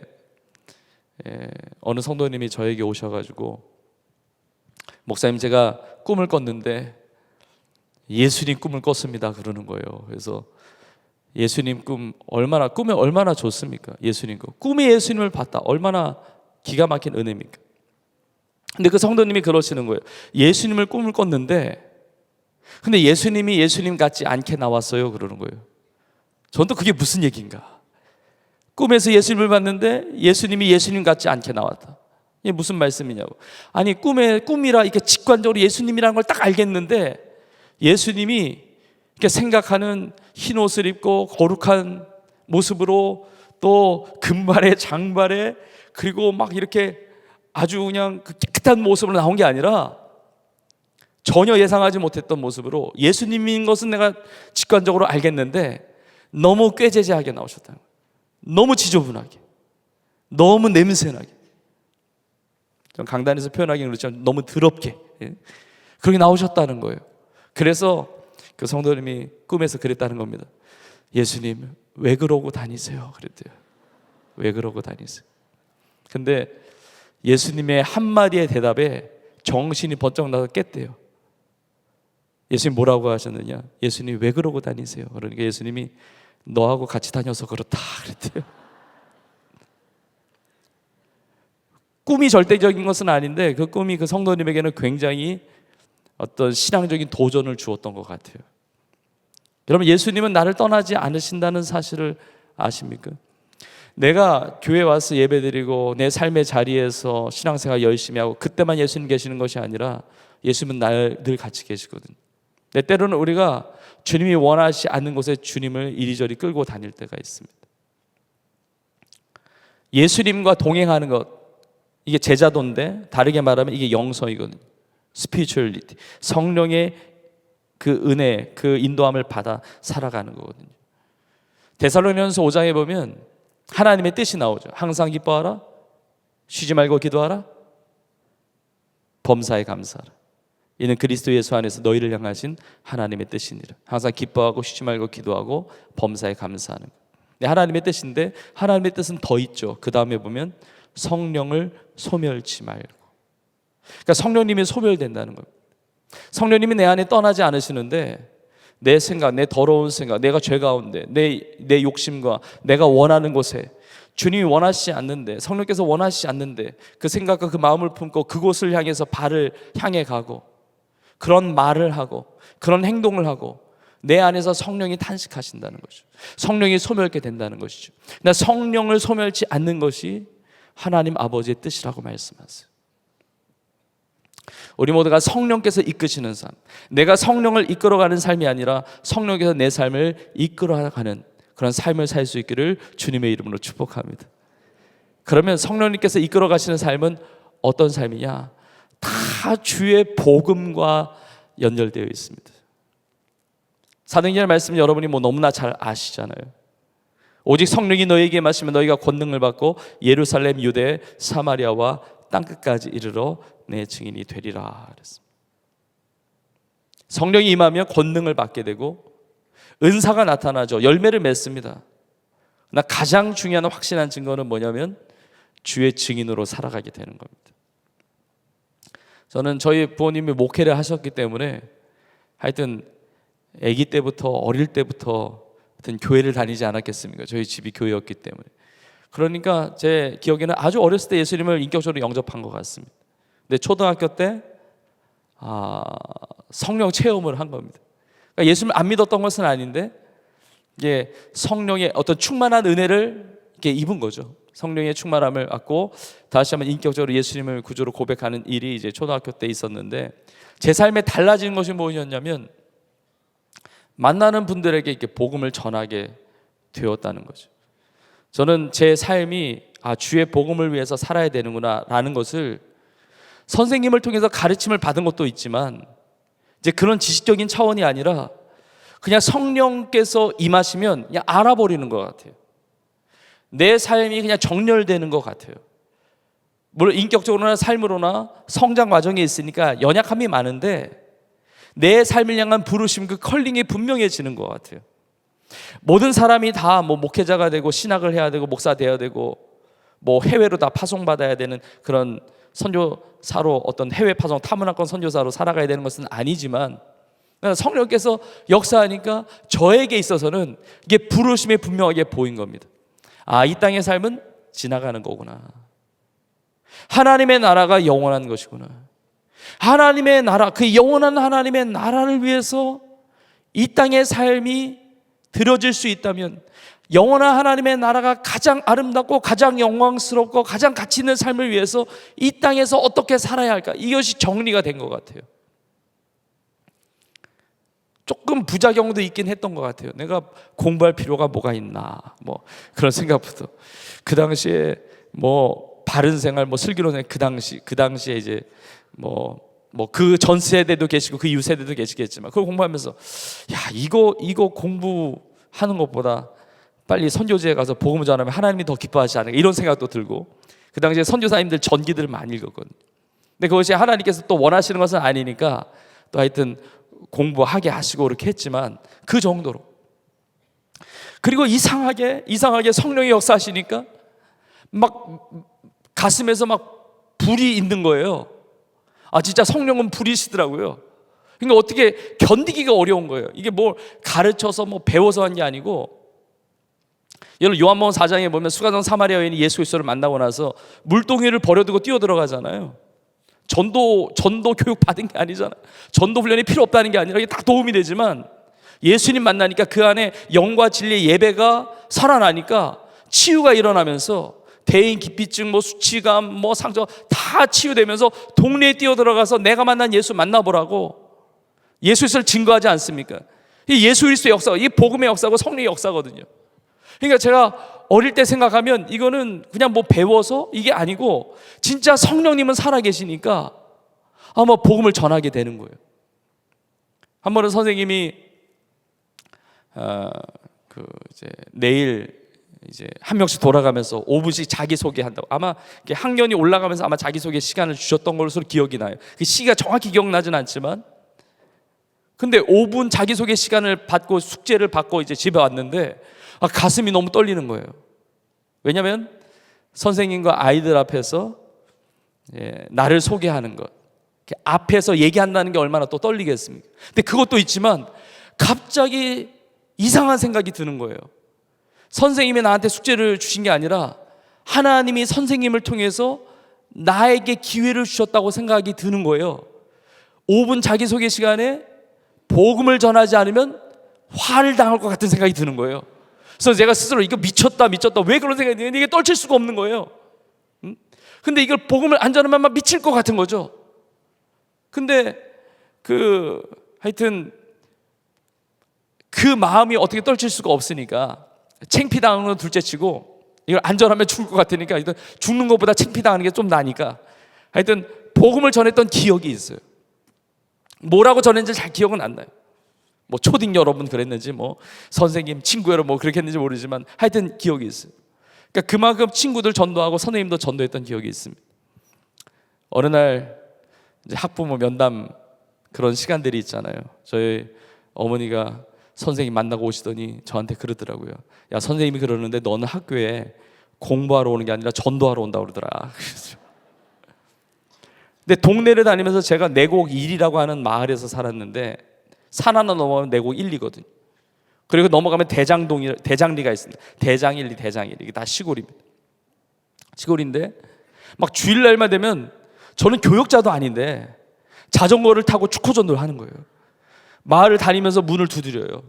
어느 성도님이 저에게 오셔가지고, 목사님, 제가 꿈을 꿨는데 예수님 꿈을 꿨습니다 그러는 거예요. 그래서 예수님 꿈이 얼마나 좋습니까? 예수님 꿈에 예수님을 봤다, 얼마나 기가 막힌 은혜입니까? 근데 그 성도님이 그러시는 거예요. 예수님을 꿈을 꿨는데 근데 예수님이 예수님 같지 않게 나왔어요 그러는 거예요. 저는 또 그게 무슨 얘기인가? 꿈에서 예수님을 봤는데 예수님이 예수님 같지 않게 나왔다. 이게 무슨 말씀이냐고. 아니, 꿈이라 이렇게 직관적으로 예수님이라는 걸 딱 알겠는데 예수님이 이렇게 생각하는 흰 옷을 입고 거룩한 모습으로, 또 금발에 장발에, 그리고 막 이렇게 아주 그냥 그 깨끗한 모습으로 나온 게 아니라 전혀 예상하지 못했던 모습으로, 예수님인 것은 내가 직관적으로 알겠는데 너무 꾀죄죄하게 나오셨다는 거예요. 너무 지저분하게, 너무 냄새나게, 좀 강단에서 표현하기는 그렇지만 너무 더럽게, 그렇게 나오셨다는 거예요. 그래서 그 성도님이 꿈에서 그랬다는 겁니다. 예수님, 왜 그러고 다니세요? 그랬대요. 왜 그러고 다니세요? 근데 예수님의 한마디의 대답에 정신이 번쩍 나서 깼대요. 예수님 뭐라고 하셨느냐? 예수님, 왜 그러고 다니세요? 그러니까 예수님이 너하고 같이 다녀서 그렇다 그랬대요. 꿈이 절대적인 것은 아닌데 그 꿈이 그 성도님에게는 굉장히 어떤 신앙적인 도전을 주었던 것 같아요. 여러분, 예수님은 나를 떠나지 않으신다는 사실을 아십니까? 내가 교회 와서 예배드리고 내 삶의 자리에서 신앙생활 열심히 하고 그때만 예수님 계시는 것이 아니라 예수님은 늘 같이 계시거든요. 때로는 우리가 주님이 원하지 않는 곳에 주님을 이리저리 끌고 다닐 때가 있습니다. 예수님과 동행하는 것, 이게 제자도인데 다르게 말하면 이게 영성이거든요. 스피리추얼리티, 성령의 그 은혜, 그 인도함을 받아 살아가는 거거든요. 데살로니가서 5장에 보면 하나님의 뜻이 나오죠. 항상 기뻐하라, 쉬지 말고 기도하라, 범사에 감사하라. 이는 그리스도 예수 안에서 너희를 향하신 하나님의 뜻이니라. 항상 기뻐하고 쉬지 말고 기도하고 범사에 감사하는 것. 네, 하나님의 뜻인데 하나님의 뜻은 더 있죠. 그 다음에 보면 성령을 소멸치 말고. 그러니까 성령님이 소멸된다는 겁니다. 성령님이 내 안에 떠나지 않으시는데 내 생각, 내 더러운 생각, 내가 죄 가운데 내 욕심과 내가 원하는 곳에 주님이 원하시지 않는데, 성령께서 원하시지 않는데 그 생각과 그 마음을 품고 그곳을 향해서 발을 향해 가고 그런 말을 하고 그런 행동을 하고 내 안에서 성령이 탄식하신다는 거죠. 성령이 소멸케 된다는 것이죠. 나 성령을 소멸치 않는 것이 하나님 아버지의 뜻이라고 말씀하세요. 우리 모두가 성령께서 이끄시는 삶, 내가 성령을 이끌어가는 삶이 아니라 성령께서 내 삶을 이끌어가는 그런 삶을 살 수 있기를 주님의 이름으로 축복합니다. 그러면 성령님께서 이끌어가시는 삶은 어떤 삶이냐? 다 주의 복음과 연결되어 있습니다. 사도행전 말씀 여러분이 너무나 잘 아시잖아요. 오직 성령이 너희에게 임하시면 너희가 권능을 받고 예루살렘, 유대, 사마리아와 땅끝까지 이르러 내 증인이 되리라 그랬습니다. 성령이 임하면 권능을 받게 되고 은사가 나타나죠. 열매를 맺습니다. 그러나 가장 중요한 확실한 증거는 뭐냐면 주의 증인으로 살아가게 되는 겁니다. 저는 저희 부모님이 목회를 하셨기 때문에 하여튼 아기 때부터 어릴 때부터 하여튼 교회를 다니지 않았겠습니까? 저희 집이 교회였기 때문에. 그러니까 제 기억에는 아주 어렸을 때 예수님을 인격적으로 영접한 것 같습니다. 근데 초등학교 때 성령 체험을 한 겁니다. 그러니까 예수님을 안 믿었던 것은 아닌데 이게 성령의 어떤 충만한 은혜를 이렇게 입은 거죠. 성령의 충만함을 받고 다시 한번 인격적으로 예수님을 구주로 고백하는 일이 이제 초등학교 때 있었는데, 제 삶에 달라지는 것이 무엇이었냐면 만나는 분들에게 이렇게 복음을 전하게 되었다는 거죠. 저는 제 삶이 주의 복음을 위해서 살아야 되는구나 라는 것을 선생님을 통해서 가르침을 받은 것도 있지만 이제 그런 지식적인 차원이 아니라 그냥 성령께서 임하시면 그냥 알아버리는 것 같아요. 내 삶이 그냥 정렬되는 것 같아요. 물론 인격적으로나 삶으로나 성장 과정에 있으니까 연약함이 많은데 내 삶을 향한 부르심, 그 컬링이 분명해지는 것 같아요. 모든 사람이 다 목회자가 되고 신학을 해야 되고 목사 돼야 되고 해외로 다 파송받아야 되는 그런 선교사로, 어떤 해외 파송 타문화권 선교사로 살아가야 되는 것은 아니지만 성령께서 역사하니까 저에게 있어서는 이게 부르심이 분명하게 보인 겁니다. 이 땅의 삶은 지나가는 거구나. 하나님의 나라가 영원한 것이구나. 하나님의 나라, 그 영원한 하나님의 나라를 위해서 이 땅의 삶이 들어질 수 있다면, 영원한 하나님의 나라가 가장 아름답고 가장 영광스럽고 가장 가치 있는 삶을 위해서 이 땅에서 어떻게 살아야 할까? 이것이 정리가 된 것 같아요. 조금 부작용도 있긴 했던 것 같아요. 내가 공부할 필요가 뭐가 있나, 그런 생각부터. 그 당시에 바른 생활, 슬기로운 생활, 그 당시에 이제 그 전 세대도 계시고 그 이후 세대도 계시겠지만 그걸 공부하면서 이거 공부하는 것보다 빨리 선교지에 가서 복음을 전하면 하나님이 더 기뻐하시지 않을까, 이런 생각도 들고, 그 당시에 선교사님들 전기들을 많이 읽었거든요. 근데 그것이 하나님께서 또 원하시는 것은 아니니까 또 하여튼 공부하게 하시고 이렇게 했지만 그 정도로. 그리고 이상하게 성령이 역사하시니까 가슴에서 불이 있는 거예요. 진짜 성령은 불이시더라고요. 그러니까 어떻게 견디기가 어려운 거예요. 이게 가르쳐서 배워서 한 게 아니고, 여러분 요한복음 4장에 보면 수가성 사마리아 여인이 예수 그리스도를 만나고 나서 물동이를 버려두고 뛰어들어가잖아요. 전도 교육 받은 게 아니잖아요. 전도 훈련이 필요 없다는 게 아니라 이게 다 도움이 되지만 예수님 만나니까 그 안에 영과 진리의 예배가 살아나니까 치유가 일어나면서 대인 기피증, 뭐 수치감, 뭐 상처 다 치유되면서 동네에 뛰어들어가서 내가 만난 예수 만나보라고 예수를 증거하지 않습니까? 이 예수 그리스도의 역사, 이 복음의 역사고 성령의 역사거든요. 그러니까 제가 어릴 때 생각하면 이거는 그냥 뭐 배워서 이게 아니고 진짜 성령님은 살아계시니까 아마 복음을 전하게 되는 거예요. 한 번은 선생님이 이제 내일 이제 한 명씩 돌아가면서 5분씩 자기 소개한다고, 아마 학년이 올라가면서 아마 자기 소개 시간을 주셨던 것으로 기억이 나요. 그 시가 정확히 기억나진 않지만, 근데 5분 자기 소개 시간을 받고 숙제를 받고 이제 집에 왔는데 가슴이 너무 떨리는 거예요. 왜냐하면 선생님과 아이들 앞에서 나를 소개하는 것, 앞에서 얘기한다는 게 얼마나 또 떨리겠습니까? 근데 그것도 있지만 갑자기 이상한 생각이 드는 거예요. 선생님이 나한테 숙제를 주신 게 아니라 하나님이 선생님을 통해서 나에게 기회를 주셨다고 생각이 드는 거예요. 5분 자기소개 시간에 복음을 전하지 않으면 화를 당할 것 같은 생각이 드는 거예요. 그래서 제가 스스로 이거 미쳤다 왜 그런 생각이 드는데 이게 떨칠 수가 없는 거예요. 근데 이걸 복음을 안 전하면 막 미칠 것 같은 거죠. 근데 하여튼 그 마음이 어떻게 떨칠 수가 없으니까 창피당하는 건 둘째치고 이걸 안 전하면 죽을 것 같으니까 일단 죽는 것보다 창피당하는 게 좀 나니까 하여튼 복음을 전했던 기억이 있어요. 뭐라고 전했는지 잘 기억은 안 나요. 뭐 초딩 여러분 그랬는지 뭐 선생님 친구 여러분 뭐 그렇게 했는지 모르지만 하여튼 기억이 있어요. 그러니까 그만큼 친구들 전도하고 선생님도 전도했던 기억이 있습니다. 어느 날 이제 학부모 면담 그런 시간들이 있잖아요. 저희 어머니가 선생님 만나고 오시더니 저한테 그러더라고요. 야, 선생님이 그러는데 너는 학교에 공부하러 오는 게 아니라 전도하러 온다고 그러더라. 근데 동네를 다니면서 제가 내곡 1이라고 하는 마을에서 살았는데 산 하나 넘어가면 내곡 1이거든요. 그리고 넘어가면 대장리가 있습니다. 대장 1, 2, 대장 1, 이게 다 시골입니다. 시골인데 막 주일날만 되면 저는 교역자도 아닌데 자전거를 타고 축구전도를 하는 거예요. 마을을 다니면서 문을 두드려요.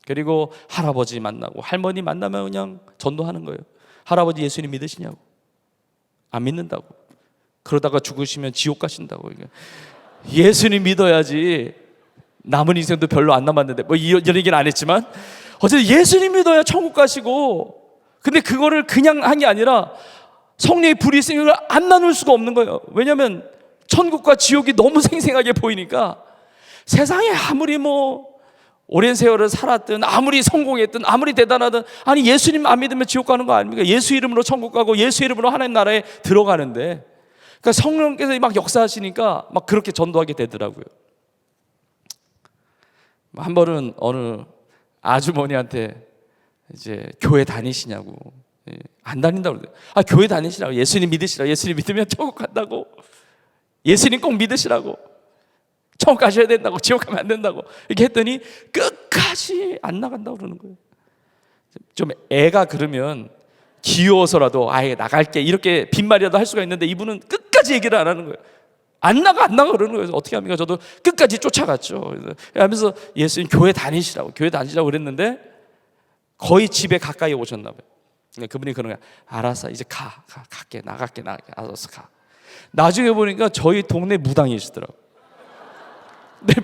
그리고 할아버지 만나고 할머니 만나면 그냥 전도하는 거예요. 할아버지 예수님 믿으시냐고. 안 믿는다고. 그러다가 죽으시면 지옥 가신다고. 예수님 믿어야지. 남은 인생도 별로 안 남았는데 뭐 이런 얘기는 안 했지만 어쨌든 예수님 믿어야 천국 가시고, 근데 그거를 그냥 한 게 아니라 성령의 불이 있으니까 안 나눌 수가 없는 거예요. 왜냐하면 천국과 지옥이 너무 생생하게 보이니까 세상에 아무리 뭐 오랜 세월을 살았든 아무리 성공했든 아무리 대단하든 아니 예수님 안 믿으면 지옥 가는 거 아닙니까? 예수 이름으로 천국 가고 예수 이름으로 하나님 나라에 들어가는데, 그러니까 성령께서 막 역사하시니까 막 그렇게 전도하게 되더라고요. 한 번은 어느 아주머니한테 이제 교회 다니시냐고. 안 다닌다고 그러더라고요. 아, 교회 다니시라고. 예수님 믿으시라고. 예수님 믿으면 천국 간다고. 예수님 꼭 믿으시라고. 천국 가셔야 된다고. 지옥 가면 안 된다고. 이렇게 했더니 끝까지 안 나간다고 그러는 거예요. 좀 애가 그러면 귀여워서라도 아예 나갈게 이렇게 빈말이라도 할 수가 있는데 이분은 끝까지 얘기를 안 하는 거예요. 안 나가 그러는 거예요. 어떻게 합니까? 저도 끝까지 쫓아갔죠. 하면서 예수님 교회 다니시라고 그랬는데 거의 집에 가까이 오셨나 봐요. 그분이 그런 거야. 알았어, 이제 갈게, 나갈게, 알았어, 가. 나중에 보니까 저희 동네 무당이시더라고. 근데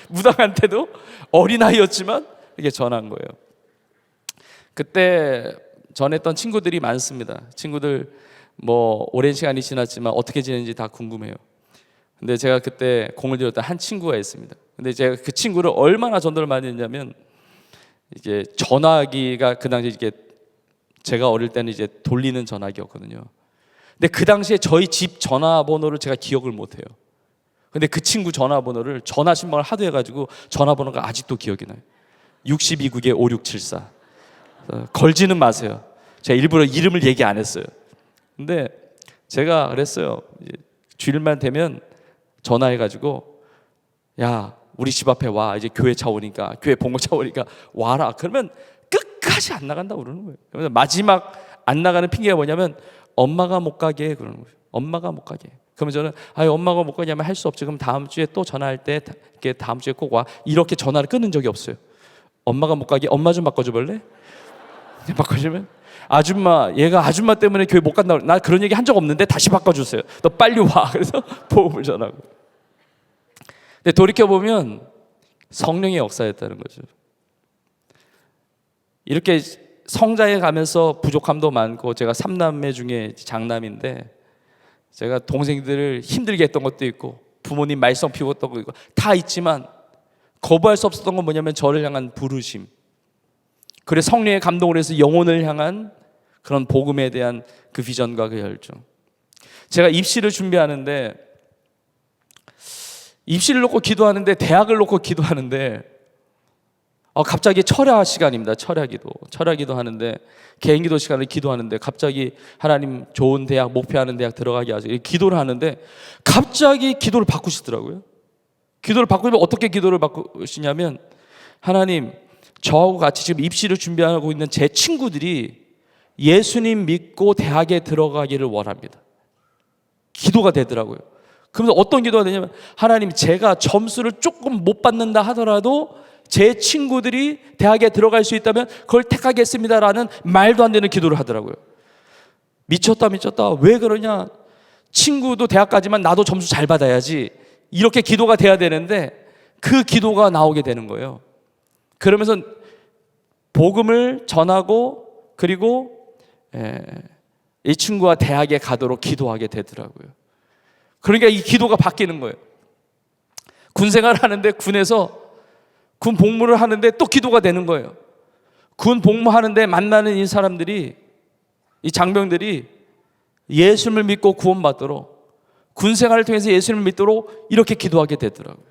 무당한테도 어린아이였지만 이렇게 전한 거예요. 그때 전했던 친구들이 많습니다. 친구들 뭐 오랜 시간이 지났지만 어떻게 지내는지 다 궁금해요. 근데 제가 그때 공을 들였던 한 친구가 있습니다. 근데 제가 그 친구를 얼마나 전도를 많이 했냐면, 이게 전화기가 그 당시 이게 제가 어릴 때는 이제 돌리는 전화기였거든요. 근데 그 당시에 저희 집 전화번호를 제가 기억을 못해요. 근데 그 친구 전화번호를 전화 신청을 하도 해가지고 전화번호가 아직도 기억이 나요. 62국에 5674. 걸지는 마세요. 제가 일부러 이름을 얘기 안 했어요. 근데 제가 그랬어요. 주일만 되면 전화해가지고 야, 우리 집 앞에 와. 이제 교회 차 오니까, 교회 본고 차 오니까 와라. 그러면 끝까지 안 나간다고 그러는 거예요. 그래서 마지막 안 나가는 핑계가 뭐냐면 엄마가 못 가게 그러는 거예요. 엄마가 못 가게. 그러면 저는 엄마가 못 가냐면 할 수 없지. 그럼 다음 주에 또 전화할 때 이렇게 다음 주에 꼭 와. 이렇게 전화를 끊은 적이 없어요. 엄마가 못 가게 엄마 좀 바꿔줘 볼래? 바꿔주면 아줌마, 얘가 아줌마 때문에 교회 못 간다고. 나 그런 얘기 한 적 없는데 다시 바꿔주세요. 너 빨리 와. 그래서 복음을 전하고. 근데 돌이켜보면 성령의 역사였다는 거죠. 이렇게 성장해 가면서 부족함도 많고, 제가 3남매 중에 장남인데 제가 동생들을 힘들게 했던 것도 있고 부모님 말썽 피웠던 것도 있고 다 있지만 거부할 수 없었던 건 뭐냐면 저를 향한 부르심, 그래 성령의 감동을 해서 영혼을 향한 그런 복음에 대한 그 비전과 그 열정. 제가 입시를 준비하는데, 입시를 놓고 기도하는데, 대학을 놓고 기도하는데 갑자기 철야 시간입니다. 철야기도 하는데, 개인기도 시간을 기도하는데 갑자기 하나님 좋은 대학, 목표하는 대학 들어가게 하세요. 기도를 하는데 갑자기 기도를 바꾸시더라고요. 기도를 바꾸면 어떻게 기도를 바꾸시냐면, 하나님, 저하고 같이 지금 입시를 준비하고 있는 제 친구들이 예수님 믿고 대학에 들어가기를 원합니다. 기도가 되더라고요. 그러면서 어떤 기도가 되냐면, 하나님, 제가 점수를 조금 못 받는다 하더라도 제 친구들이 대학에 들어갈 수 있다면 그걸 택하겠습니다라는 말도 안 되는 기도를 하더라고요. 미쳤다. 왜 그러냐? 친구도 대학 가지만 나도 점수 잘 받아야지, 이렇게 기도가 돼야 되는데 그 기도가 나오게 되는 거예요. 그러면서 복음을 전하고, 그리고 이 친구가 대학에 가도록 기도하게 되더라고요. 그러니까 이 기도가 바뀌는 거예요. 군 생활을 하는데, 군 복무를 하는데 또 기도가 되는 거예요. 군 복무하는데 만나는 이 사람들이, 이 장병들이 예수님을 믿고 구원받도록, 군 생활을 통해서 예수님을 믿도록 이렇게 기도하게 되더라고요.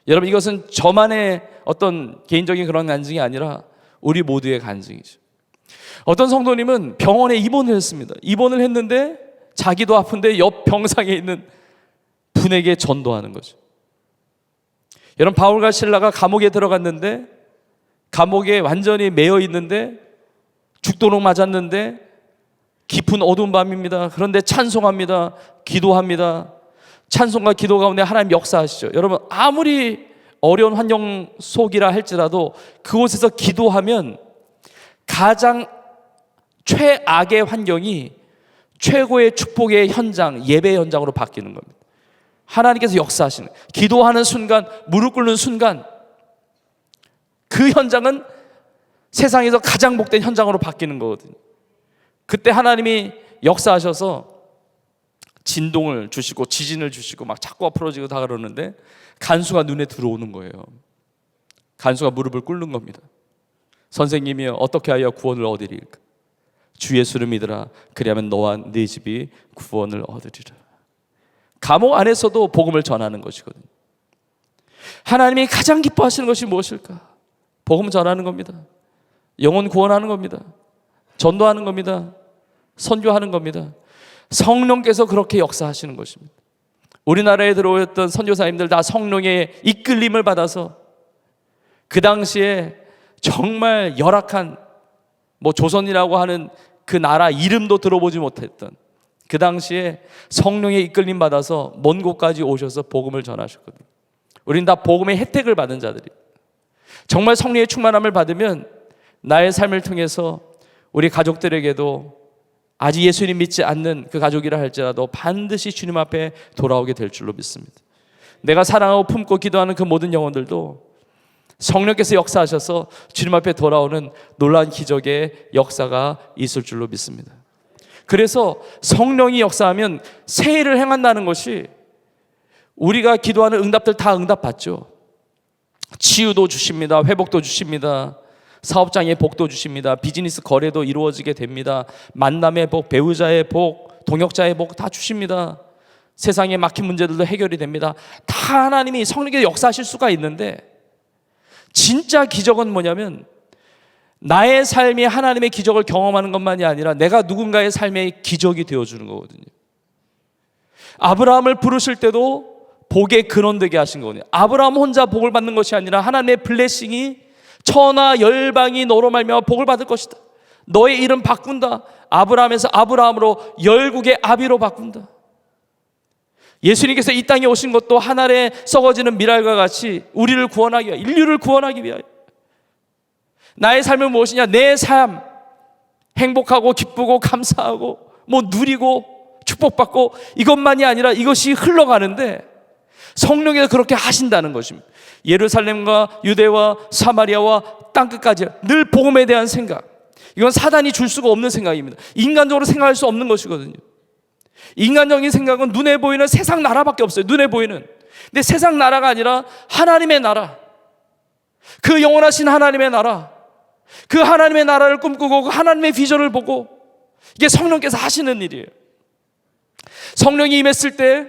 여러분, 이것은 저만의 어떤 개인적인 그런 간증이 아니라 우리 모두의 간증이죠. 어떤 성도님은 병원에 입원을 했습니다. 입원을 했는데 자기도 아픈데 옆 병상에 있는 분에게 전도하는 거죠. 여러분, 바울과 실라가 감옥에 들어갔는데, 감옥에 완전히 매여 있는데, 죽도록 맞았는데, 깊은 어두운 밤입니다. 그런데 찬송합니다. 기도합니다. 찬송과 기도 가운데 하나님 역사하시죠. 여러분, 아무리 어려운 환경 속이라 할지라도 그곳에서 기도하면 가장 최악의 환경이 최고의 축복의 현장, 예배 현장으로 바뀌는 겁니다. 하나님께서 역사하시는, 기도하는 순간, 무릎 꿇는 순간, 그 현장은 세상에서 가장 복된 현장으로 바뀌는 거거든요. 그때 하나님이 역사하셔서 진동을 주시고 지진을 주시고 막 착고가 풀어지고 다 그러는데, 간수가 눈에 들어오는 거예요. 간수가 무릎을 꿇는 겁니다. 선생님이여, 어떻게 하여 구원을 얻으리까? 주 예수를 믿으라. 그리하면 너와 네 집이 구원을 얻으리라. 감옥 안에서도 복음을 전하는 것이거든요. 하나님이 가장 기뻐하시는 것이 무엇일까? 복음 전하는 겁니다. 영혼 구원하는 겁니다. 전도하는 겁니다. 선교하는 겁니다. 성령께서 그렇게 역사하시는 것입니다. 우리나라에 들어오셨던 선교사님들 다 성령의 이끌림을 받아서 그 당시에 정말 열악한, 조선이라고 하는 그 나라 이름도 들어보지 못했던, 그 당시에 성령의 이끌림 받아서 먼 곳까지 오셔서 복음을 전하셨거든요. 우린 다 복음의 혜택을 받은 자들이, 정말 성령의 충만함을 받으면 나의 삶을 통해서 우리 가족들에게도 아직 예수님 믿지 않는 그 가족이라 할지라도 반드시 주님 앞에 돌아오게 될 줄로 믿습니다. 내가 사랑하고 품고 기도하는 그 모든 영혼들도 성령께서 역사하셔서 주님 앞에 돌아오는 놀라운 기적의 역사가 있을 줄로 믿습니다. 그래서 성령이 역사하면 새해를 행한다는 것이, 우리가 기도하는 응답들 다 응답받죠. 치유도 주십니다. 회복도 주십니다. 사업장의 복도 주십니다. 비즈니스 거래도 이루어지게 됩니다. 만남의 복, 배우자의 복, 동역자의 복 다 주십니다. 세상에 막힌 문제들도 해결이 됩니다. 다 하나님이 성령께서 역사하실 수가 있는데, 진짜 기적은 뭐냐면 나의 삶이 하나님의 기적을 경험하는 것만이 아니라 내가 누군가의 삶의 기적이 되어주는 거거든요. 아브라함을 부르실 때도 복의 근원 되게 하신 거거든요. 아브라함 혼자 복을 받는 것이 아니라 하나님의 블레싱이 천하 열방이 너로 말미암아 복을 받을 것이다. 너의 이름 바꾼다. 아브라함에서 아브라함으로 열국의 아비로 바꾼다. 예수님께서 이 땅에 오신 것도 하늘에 썩어지는 밀알과 같이 우리를 구원하기 위하여, 인류를 구원하기 위하여. 나의 삶은 무엇이냐? 내 삶, 행복하고 기쁘고 감사하고 뭐 누리고 축복받고 이것만이 아니라 이것이 흘러가는데 성령께서 그렇게 하신다는 것입니다. 예루살렘과 유대와 사마리아와 땅끝까지 늘 복음에 대한 생각, 이건 사단이 줄 수가 없는 생각입니다. 인간적으로 생각할 수 없는 것이거든요. 인간적인 생각은 눈에 보이는 세상 나라밖에 없어요. 눈에 보이는. 근데 세상 나라가 아니라 하나님의 나라, 그 영원하신 하나님의 나라, 그 하나님의 나라를 꿈꾸고 그 하나님의 비전을 보고, 이게 성령께서 하시는 일이에요. 성령이 임했을 때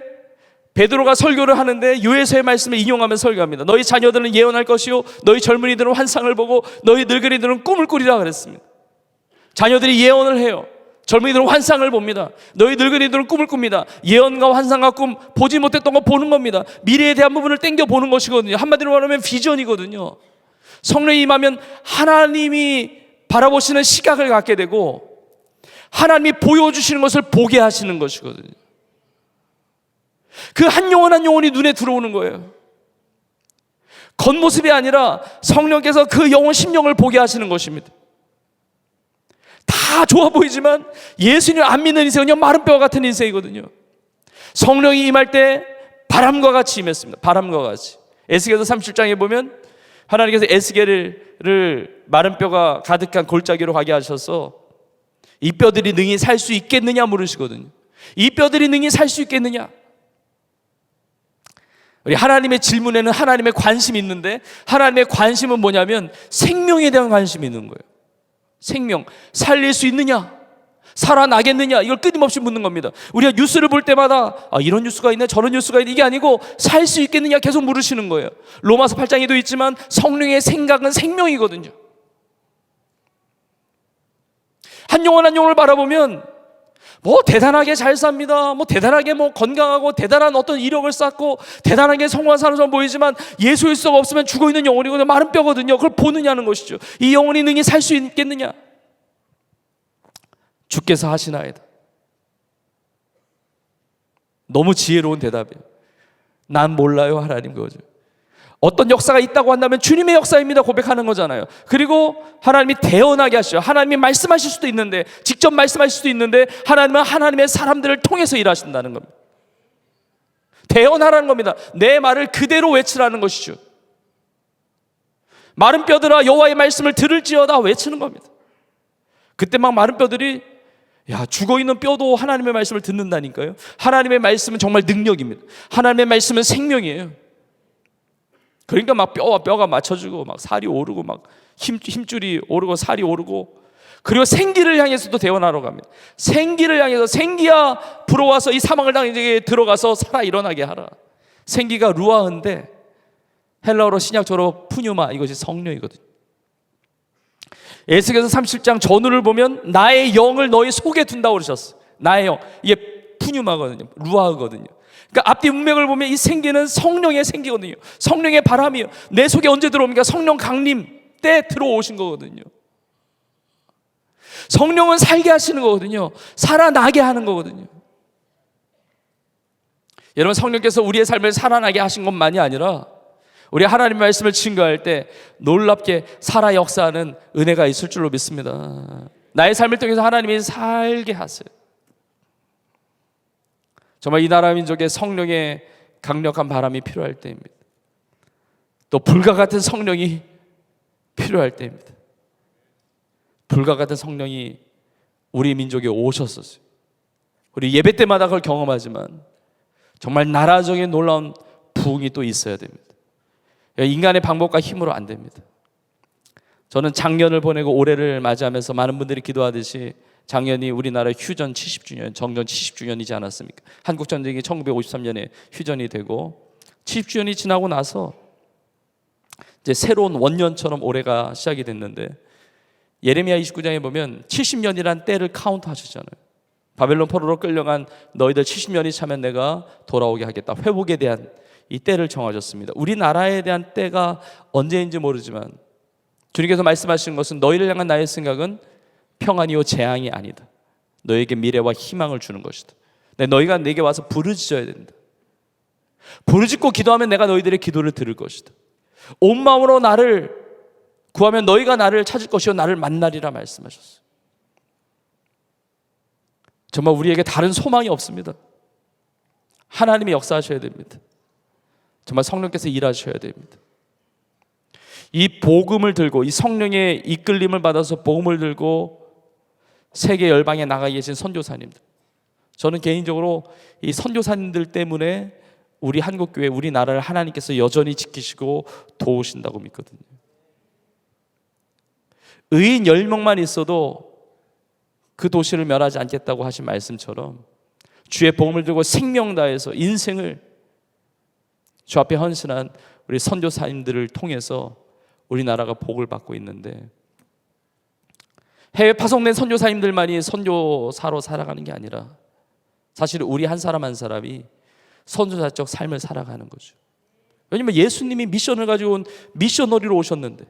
베드로가 설교를 하는데 요에서의 말씀을 인용하며 설교합니다. 너희 자녀들은 예언할 것이요 너희 젊은이들은 환상을 보고 너희 늙은이들은 꿈을 꾸리라 그랬습니다. 자녀들이 예언을 해요. 젊은이들은 환상을 봅니다. 너희 늙은이들은 꿈을 꿉니다. 예언과 환상과 꿈, 보지 못했던 거 보는 겁니다. 미래에 대한 부분을 땡겨보는 것이거든요. 한마디로 말하면 비전이거든요. 성령이 임하면 하나님이 바라보시는 시각을 갖게 되고 하나님이 보여주시는 것을 보게 하시는 것이거든요. 그 한 영혼 한 영혼이 눈에 들어오는 거예요. 겉모습이 아니라 성령께서 그 영혼 심령을 보게 하시는 것입니다. 다 좋아 보이지만 예수님을 안 믿는 인생은 그냥 마른 뼈와 같은 인생이거든요. 성령이 임할 때 바람과 같이 임했습니다. 바람과 같이. 에스겔서 37장에 보면 하나님께서 에스겔을 마른 뼈가 가득한 골짜기로 가게 하셔서 이 뼈들이 능히 살 수 있겠느냐 물으시거든요. 이 뼈들이 능히 살 수 있겠느냐? 우리 하나님의 질문에는 하나님의 관심이 있는데 하나님의 관심은 뭐냐면 생명에 대한 관심이 있는 거예요. 생명, 살릴 수 있느냐? 살아나겠느냐? 이걸 끊임없이 묻는 겁니다. 우리가 뉴스를 볼 때마다 이런 뉴스가 있네, 저런 뉴스가 있네, 이게 아니고 살 수 있겠느냐 계속 물으시는 거예요. 로마서 8장에도 있지만 성령의 생각은 생명이거든요. 한 영혼 한 영혼을 바라보면 뭐 대단하게 잘 삽니다, 뭐 대단하게 뭐 건강하고 대단한 어떤 이력을 쌓고 대단하게 성공한 사람처럼 보이지만 예수 그리스도가 없으면 죽어있는 영혼이거든요. 마른 뼈거든요. 그걸 보느냐는 것이죠. 이 영혼이 능히 살 수 있겠느냐? 주께서 하시나이다. 너무 지혜로운 대답이에요. 난 몰라요 하나님, 그거죠. 어떤 역사가 있다고 한다면 주님의 역사입니다 고백하는 거잖아요. 그리고 하나님이 대언하게 하시죠. 하나님이 말씀하실 수도 있는데, 직접 말씀하실 수도 있는데 하나님은 하나님의 사람들을 통해서 일하신다는 겁니다. 대언하라는 겁니다. 내 말을 그대로 외치라는 것이죠. 마른 뼈들아 여호와의 말씀을 들을지어다 외치는 겁니다. 그때 막 마른 뼈들이 죽어있는 뼈도 하나님의 말씀을 듣는다니까요. 하나님의 말씀은 정말 능력입니다. 하나님의 말씀은 생명이에요. 그러니까 막 뼈와 뼈가 맞춰지고 막 살이 오르고 막 힘줄이 오르고 살이 오르고, 그리고 생기를 향해서도 대언하러 갑니다. 생기를 향해서 생기야 불어와서 이 사망을 당에 들어가서 살아 일어나게 하라. 생기가 루아인데 헬라어로 신약적으로 푸뉴마, 이것이 성령이거든요. 에스겔서 30장 전후를 보면 나의 영을 너희 속에 둔다고 그러셨어요. 나의 영, 이게 푸뉴마거든요. 루아거든요. 그러니까 앞뒤 문맥을 보면 이 생기는 성령의 생기거든요. 성령의 바람이요. 내 속에 언제 들어옵니까? 성령 강림 때 들어오신 거거든요. 성령은 살게 하시는 거거든요. 살아나게 하는 거거든요. 여러분, 성령께서 우리의 삶을 살아나게 하신 것만이 아니라 우리 하나님 말씀을 증거할 때 놀랍게 살아 역사하는 은혜가 있을 줄로 믿습니다. 나의 삶을 통해서 하나님이 살게 하세요. 정말 이 나라 민족의 성령의 강력한 바람이 필요할 때입니다. 또 불과 같은 성령이 필요할 때입니다. 불과 같은 성령이 우리 민족에 오셨었어요. 우리 예배 때마다 그걸 경험하지만 정말 나라적인 놀라운 부흥이 또 있어야 됩니다. 인간의 방법과 힘으로 안 됩니다. 저는 작년을 보내고 올해를 맞이하면서 많은 분들이 기도하듯이 작년이 우리나라 휴전 70주년, 정전 70주년이지 않았습니까? 한국전쟁이 1953년에 휴전이 되고 70주년이 지나고 나서 이제 새로운 원년처럼 올해가 시작이 됐는데, 예레미야 29장에 보면 70년이란 때를 카운트 하셨잖아요. 바벨론 포로로 끌려간 너희들 70년이 차면 내가 돌아오게 하겠다. 회복에 대한 이 때를 정하셨습니다. 우리나라에 대한 때가 언제인지 모르지만 주님께서 말씀하시는 것은 너희를 향한 나의 생각은 평안이요 재앙이 아니다. 너에게 미래와 희망을 주는 것이다. 너희가 내게 와서 부르짖어야 된다. 부르짖고 기도하면 내가 너희들의 기도를 들을 것이다. 온 마음으로 나를 구하면 너희가 나를 찾을 것이요 나를 만나리라 말씀하셨어요. 정말 우리에게 다른 소망이 없습니다. 하나님이 역사하셔야 됩니다. 정말 성령께서 일하셔야 됩니다. 이 복음을 들고, 이 성령의 이끌림을 받아서 복음을 들고 세계 열방에 나가 계신 선교사님들, 저는 개인적으로 이 선교사님들 때문에 우리 한국교회, 우리나라를 하나님께서 여전히 지키시고 도우신다고 믿거든요. 의인 10명만 있어도 그 도시를 멸하지 않겠다고 하신 말씀처럼 주의 복음을 들고 생명 다해서 인생을 주 앞에 헌신한 우리 선교사님들을 통해서 우리나라가 복을 받고 있는데, 해외 파송된 선교사님들만이 선교사로 살아가는 게 아니라 사실 우리 한 사람 한 사람이 선교사적 삶을 살아가는 거죠. 왜냐하면 예수님이 미션을 가지고 온 미셔너리로 오셨는데,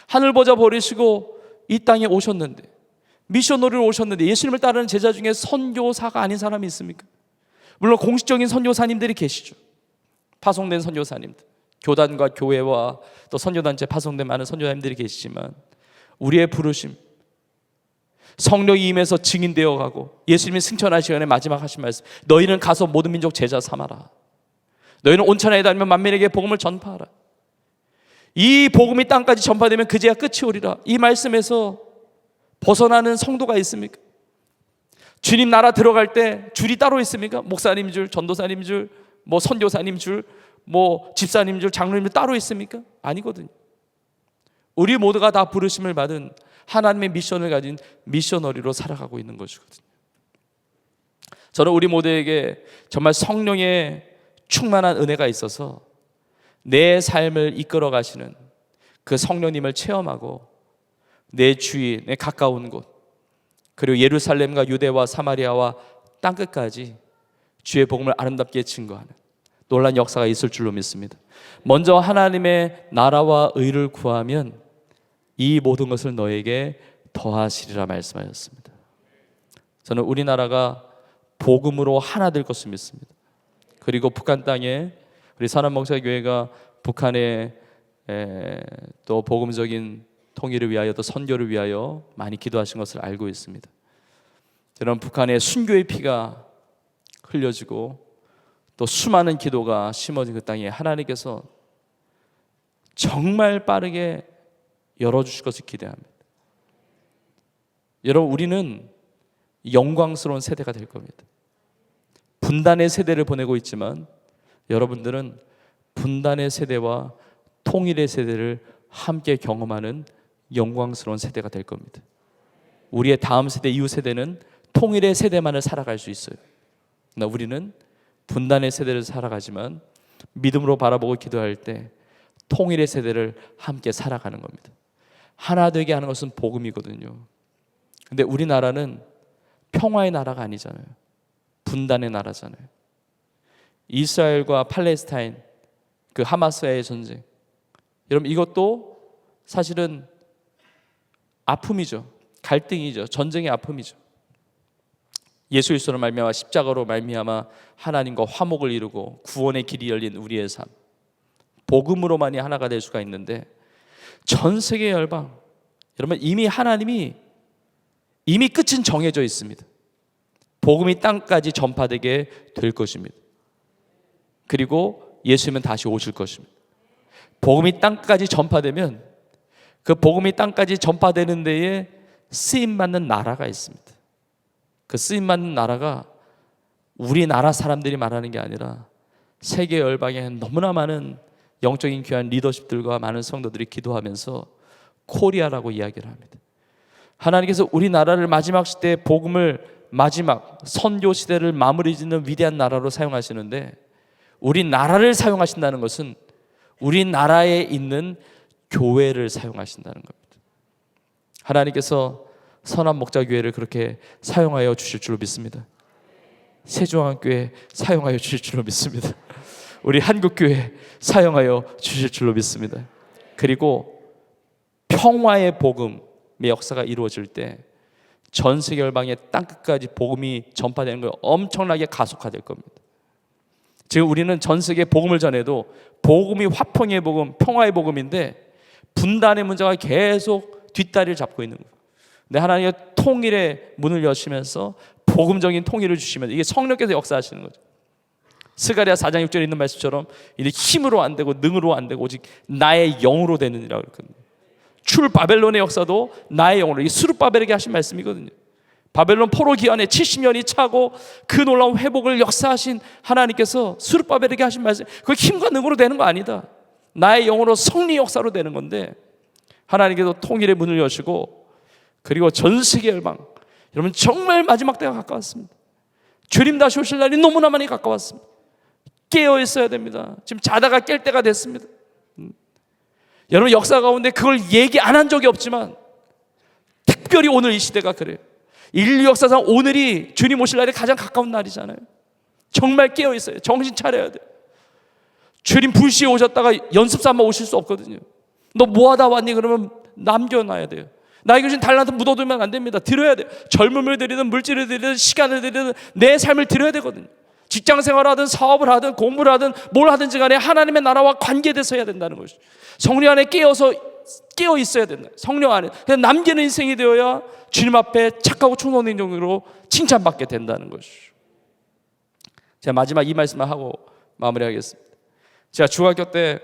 하늘 보자 버리시고 이 땅에 오셨는데, 미셔너리로 오셨는데, 예수님을 따르는 제자 중에 선교사가 아닌 사람이 있습니까? 물론 공식적인 선교사님들이 계시죠. 파송된 선교사님들, 교단과 교회와 또 선교단체 파송된 많은 선교사님들이 계시지만, 우리의 부르심, 성령이 임해서 증인되어 가고, 예수님이 승천하시기 전에 마지막 하신 말씀, 너희는 가서 모든 민족 제자 삼아라. 너희는 온 천하에 다니며 만민에게 복음을 전파하라. 이 복음이 땅까지 전파되면 그제야 끝이 오리라. 이 말씀에서 벗어나는 성도가 있습니까? 주님 나라 들어갈 때 줄이 따로 있습니까? 목사님 줄, 전도사님 줄, 뭐 선교사님 줄, 뭐 집사님 줄, 장로님 줄 따로 있습니까? 아니거든요. 우리 모두가 다 부르심을 받은 하나님의 미션을 가진 미셔너리로 살아가고 있는 것이거든요. 저는 우리 모두에게 정말 성령의 충만한 은혜가 있어서 내 삶을 이끌어 가시는 그 성령님을 체험하고 내 주위, 내 가까운 곳, 그리고 예루살렘과 유대와 사마리아와 땅끝까지 주의 복음을 아름답게 증거하는 놀라운 역사가 있을 줄로 믿습니다. 먼저 하나님의 나라와 의를 구하면 이 모든 것을 너에게 더하시리라 말씀하셨습니다. 저는 우리나라가 복음으로 하나 될 것을 믿습니다. 그리고 북한 땅에 우리 산업목사교회가 북한의 또 복음적인 통일을 위하여, 또 선교를 위하여 많이 기도하신 것을 알고 있습니다. 저는 북한의 순교의 피가 흘려지고 또 수많은 기도가 심어진 그 땅에 하나님께서 정말 빠르게 열어주실 것을 기대합니다. 여러분, 우리는 영광스러운 세대가 될 겁니다. 분단의 세대를 보내고 있지만 여러분들은 분단의 세대와 통일의 세대를 함께 경험하는 영광스러운 세대가 될 겁니다. 우리의 다음 세대, 이후 세대는 통일의 세대만을 살아갈 수 있어요. 그러나 우리는 분단의 세대를 살아가지만 믿음으로 바라보고 기도할 때 통일의 세대를 함께 살아가는 겁니다. 하나 되게 하는 것은 복음이거든요. 근데 우리나라는 평화의 나라가 아니잖아요. 분단의 나라잖아요. 이스라엘과 팔레스타인, 그 하마스와의 전쟁, 여러분 이것도 사실은 아픔이죠. 갈등이죠. 전쟁의 아픔이죠. 예수 그리스도로 말미암아, 십자가로 말미암아 하나님과 화목을 이루고 구원의 길이 열린 우리의 삶, 복음으로만이 하나가 될 수가 있는데, 전 세계 열방, 여러분 하나님이 이미 끝은 정해져 있습니다. 복음이 땅까지 전파되게 될 것입니다. 그리고 예수님은 다시 오실 것입니다. 복음이 땅까지 전파되면 그 복음이 땅까지 전파되는 데에 쓰임받는 나라가 있습니다. 그 쓰임받는 나라가 우리나라 사람들이 말하는 게 아니라 세계 열방에 너무나 많은 영적인 귀한 리더십들과 많은 성도들이 기도하면서 코리아라고 이야기를 합니다. 하나님께서 우리나라를 마지막 시대의 복음을, 마지막 선교 시대를 마무리 짓는 위대한 나라로 사용하시는데, 우리나라를 사용하신다는 것은 우리나라에 있는 교회를 사용하신다는 겁니다. 하나님께서 선한목자교회를 그렇게 사용하여 주실 줄로 믿습니다. 세종한교회 사용하여 주실 줄로 믿습니다. 우리 한국교회 사용하여 주실 줄로 믿습니다. 그리고 평화의 복음의 역사가 이루어질 때 전 세계 열방의 땅끝까지 복음이 전파되는 걸 엄청나게 가속화될 겁니다. 지금 우리는 전 세계에 복음을 전해도 복음이 화평의 복음, 평화의 복음인데 분단의 문제가 계속 뒷다리를 잡고 있는 거예요. 근데 하나님의 통일의 문을 여시면서 복음적인 통일을 주시면 이게 성령께서 역사하시는 거죠. 스가랴 4장 6절에 있는 말씀처럼 이제 힘으로 안 되고 능으로 안 되고 오직 나의 영으로 되느니라 그랬거든요. 출 바벨론의 역사도 나의 영으로, 이게 스룹바벨에게 하신 말씀이거든요. 바벨론 포로 기간에 70년이 차고 그 놀라운 회복을 역사하신 하나님께서 스룹바벨에게 하신 말씀, 그 힘과 능으로 되는 거 아니다. 나의 영으로 성리 역사로 되는 건데, 하나님께서 통일의 문을 여시고, 그리고 전 세계 열방, 여러분 정말 마지막 때가 가까웠습니다. 주님 다시 오실 날이 너무나 많이 가까웠습니다. 깨어 있어야 됩니다. 지금 자다가 깰 때가 됐습니다. 여러분 역사 가운데 그걸 얘기 안 한 적이 없지만 특별히 오늘 이 시대가 그래요. 인류 역사상 오늘이 주님 오실 날이 가장 가까운 날이잖아요. 정말 깨어 있어요. 정신 차려야 돼요. 주님 불시에 오셨다가 연습 삼아 오실 수 없거든요. 너 뭐 하다 왔니? 그러면 남겨놔야 돼요. 나에게 주신 달란트 묻어두면 안 됩니다. 드려야 돼요. 젊음을 드리든 물질을 드리든 시간을 드리든 내 삶을 드려야 되거든요. 직장 생활을 하든 사업을 하든 공부를 하든 뭘 하든지 간에 하나님의 나라와 관계돼서 해야 된다는 것이죠. 성령 안에 깨어 있어야 된다. 성령 안에 그냥 남기는 인생이 되어야 주님 앞에 착하고 충성된 종으로 칭찬받게 된다는 것이죠. 제가 마지막 이 말씀을 하고 마무리하겠습니다. 제가 중학교 때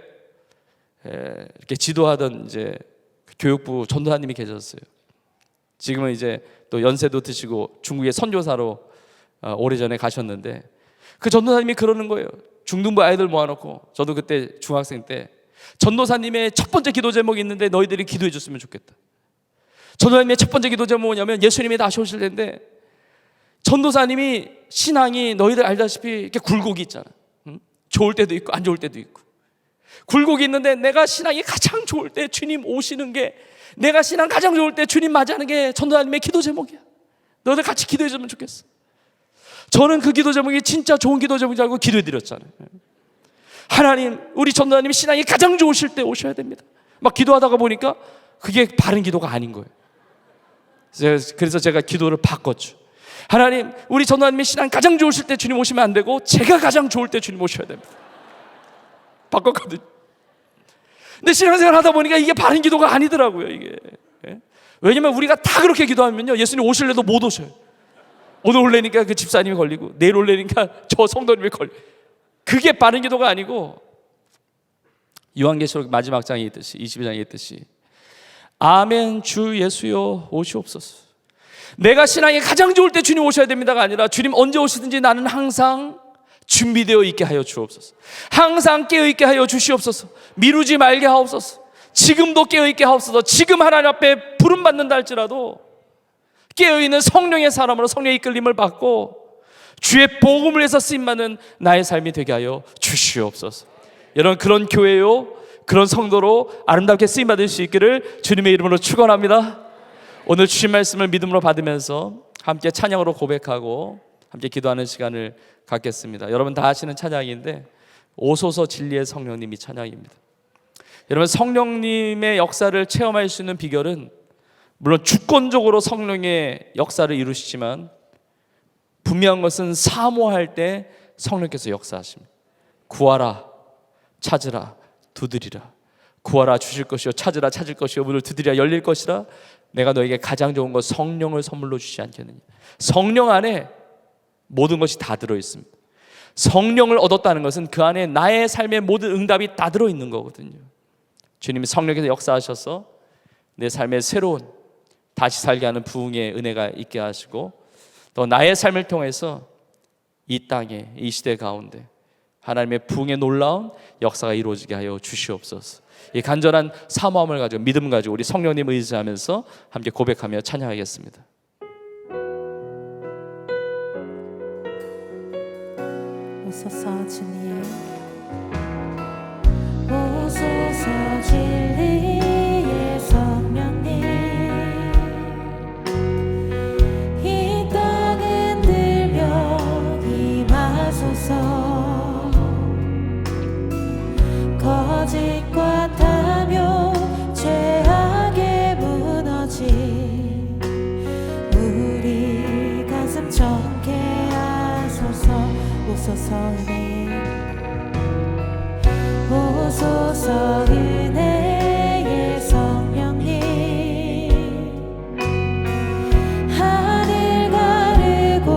이렇게 지도하던 이제 교육부 전도사님이 계셨어요. 지금은 이제 또 연세도 드시고 중국에 선교사로 오래전에 가셨는데, 그 전도사님이 그러는 거예요. 중등부 아이들 모아놓고, 저도 그때 중학생 때 전도사님의 첫 번째 기도 제목이 있는데 너희들이 기도해 줬으면 좋겠다. 전도사님의 첫 번째 기도 제목은 뭐냐면 예수님이 다시 오실 텐데, 전도사님이 신앙이 너희들 알다시피 이렇게 굴곡이 있잖아. 좋을 때도 있고 안 좋을 때도 있고. 굴곡이 있는데 내가 신앙이 가장 좋을 때 주님 오시는 게, 내가 신앙 가장 좋을 때 주님 맞이하는 게 전도사님의 기도 제목이야. 너희들 같이 기도해 줬으면 좋겠어. 저는 그 기도 제목이 진짜 좋은 기도 제목인 줄 알고 기도해 드렸잖아요. 하나님, 우리 전도사님이 신앙이 가장 좋으실 때 오셔야 됩니다. 막 기도하다가 보니까 그게 바른 기도가 아닌 거예요. 그래서 제가 기도를 바꿨죠. 하나님, 우리 전도사님이 신앙 가장 좋으실 때 주님 오시면 안 되고 제가 가장 좋을 때 주님 오셔야 됩니다. 바꿨거든요. 근데 신앙생활 하다 보니까 이게 바른 기도가 아니더라고요. 이게. 왜냐면 우리가 다 그렇게 기도하면요, 예수님 오실래도 못 오셔요. 오늘 올래니까 그 집사님이 걸리고 내일 올래니까 저 성도님이 걸리고. 그게 바른 기도가 아니고, 요한계시록 마지막 장에 있듯이 22장에 있듯이 아멘 주 예수여 오시옵소서. 내가 신앙이 가장 좋을 때 주님 오셔야 됩니다가 아니라 주님 언제 오시든지 나는 항상 준비되어 있게 하여 주옵소서. 항상 깨어 있게 하여 주시옵소서. 미루지 말게 하옵소서. 지금도 깨어 있게 하옵소서. 지금 하나님 앞에 부름 받는다 할지라도 깨어있는 성령의 사람으로 성령의 이끌림을 받고 주의 복음을 위해서 쓰임받는 나의 삶이 되게 하여 주시옵소서. 여러분, 그런 교회요, 그런 성도로 아름답게 쓰임받을 수 있기를 주님의 이름으로 축원합니다. 오늘 주신 말씀을 믿음으로 받으면서 함께 찬양으로 고백하고 함께 기도하는 시간을 갖겠습니다. 여러분 다 아시는 찬양인데, 오소서 진리의 성령님이 찬양입니다. 여러분, 성령님의 역사를 체험할 수 있는 비결은 물론 주권적으로 성령의 역사를 이루시지만 분명한 것은 사모할 때 성령께서 역사하십니다. 구하라, 찾으라, 두드리라. 구하라 주실 것이요, 찾으라 찾을 것이요, 문을 두드리라 열릴 것이라. 내가 너에게 가장 좋은 것 성령을 선물로 주지 않겠느냐. 성령 안에 모든 것이 다 들어있습니다. 성령을 얻었다는 것은 그 안에 나의 삶의 모든 응답이 다 들어있는 거거든요. 주님이 성령께서 역사하셔서 내 삶의 새로운 다시 살게 하는 부흥의 은혜가 있게 하시고, 또 나의 삶을 통해서 이 땅에, 이 시대 가운데 하나님의 부흥의 놀라운 역사가 이루어지게 하여 주시옵소서. 이 간절한 사모함을 가지고, 믿음 가지고 우리 성령님 의지하면서 함께 고백하며 찬양하겠습니다. 오소서 진리의 오소서 진리의 성령님, 이 땅 흔들며 임하소서. 거짓과 탐욕 죄악에 무너진 우리 가슴 정케 하소서. 오소서 은혜의 오소서 은혜의 성령님, 하늘 가르고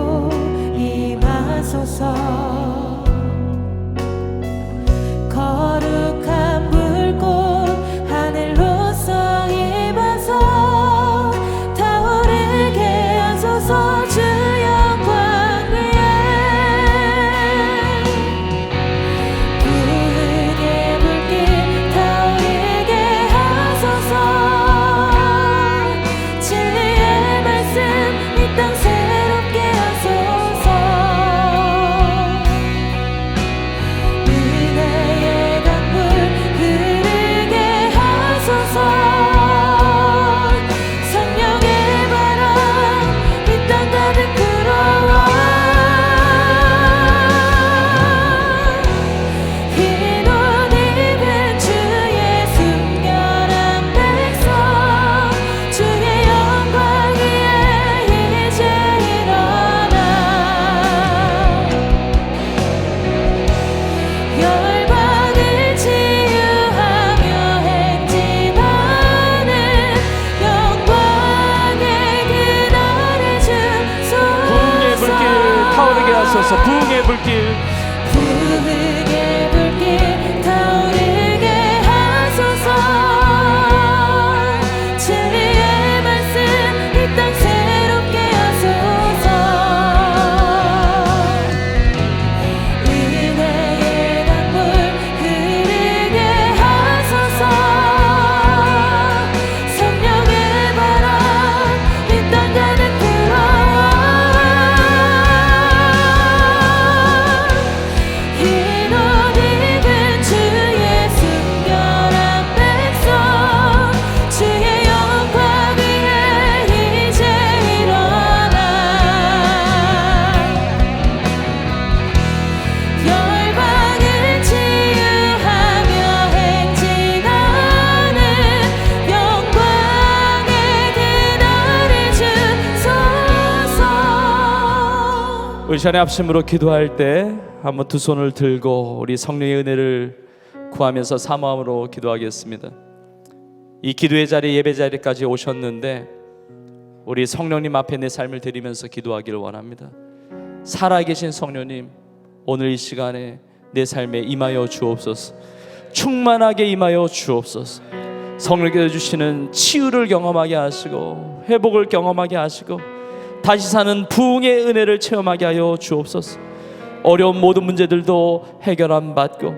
주옵소서. 부흥의 불길 부흥의 불길 타오르게 하소서. 진리의 말씀 이 땅 새롭게 하소서. 은혜의 강물 흐르게 하소서. 성령의 바람 이 땅 가득 불어와. 이곳 익은 주의 순결한 백성 주의 영광 위에 이제 일어나. 열방을 치유하며 행진하는 영광의 그날을 주소서. 우리 시간에 합심으로 기도할 때 한번 두 손을 들고 우리 성령의 은혜를 구하면서 사모함으로 기도하겠습니다. 이 기도의 자리, 예배 자리까지 오셨는데 우리 성령님 앞에 내 삶을 드리면서 기도하기를 원합니다. 살아계신 성령님, 오늘 이 시간에 내 삶에 임하여 주옵소서. 충만하게 임하여 주옵소서. 성령께서 주시는 치유를 경험하게 하시고 회복을 경험하게 하시고 다시 사는 부흥의 은혜를 체험하게 하여 주옵소서. 어려운 모든 문제들도 해결함 받고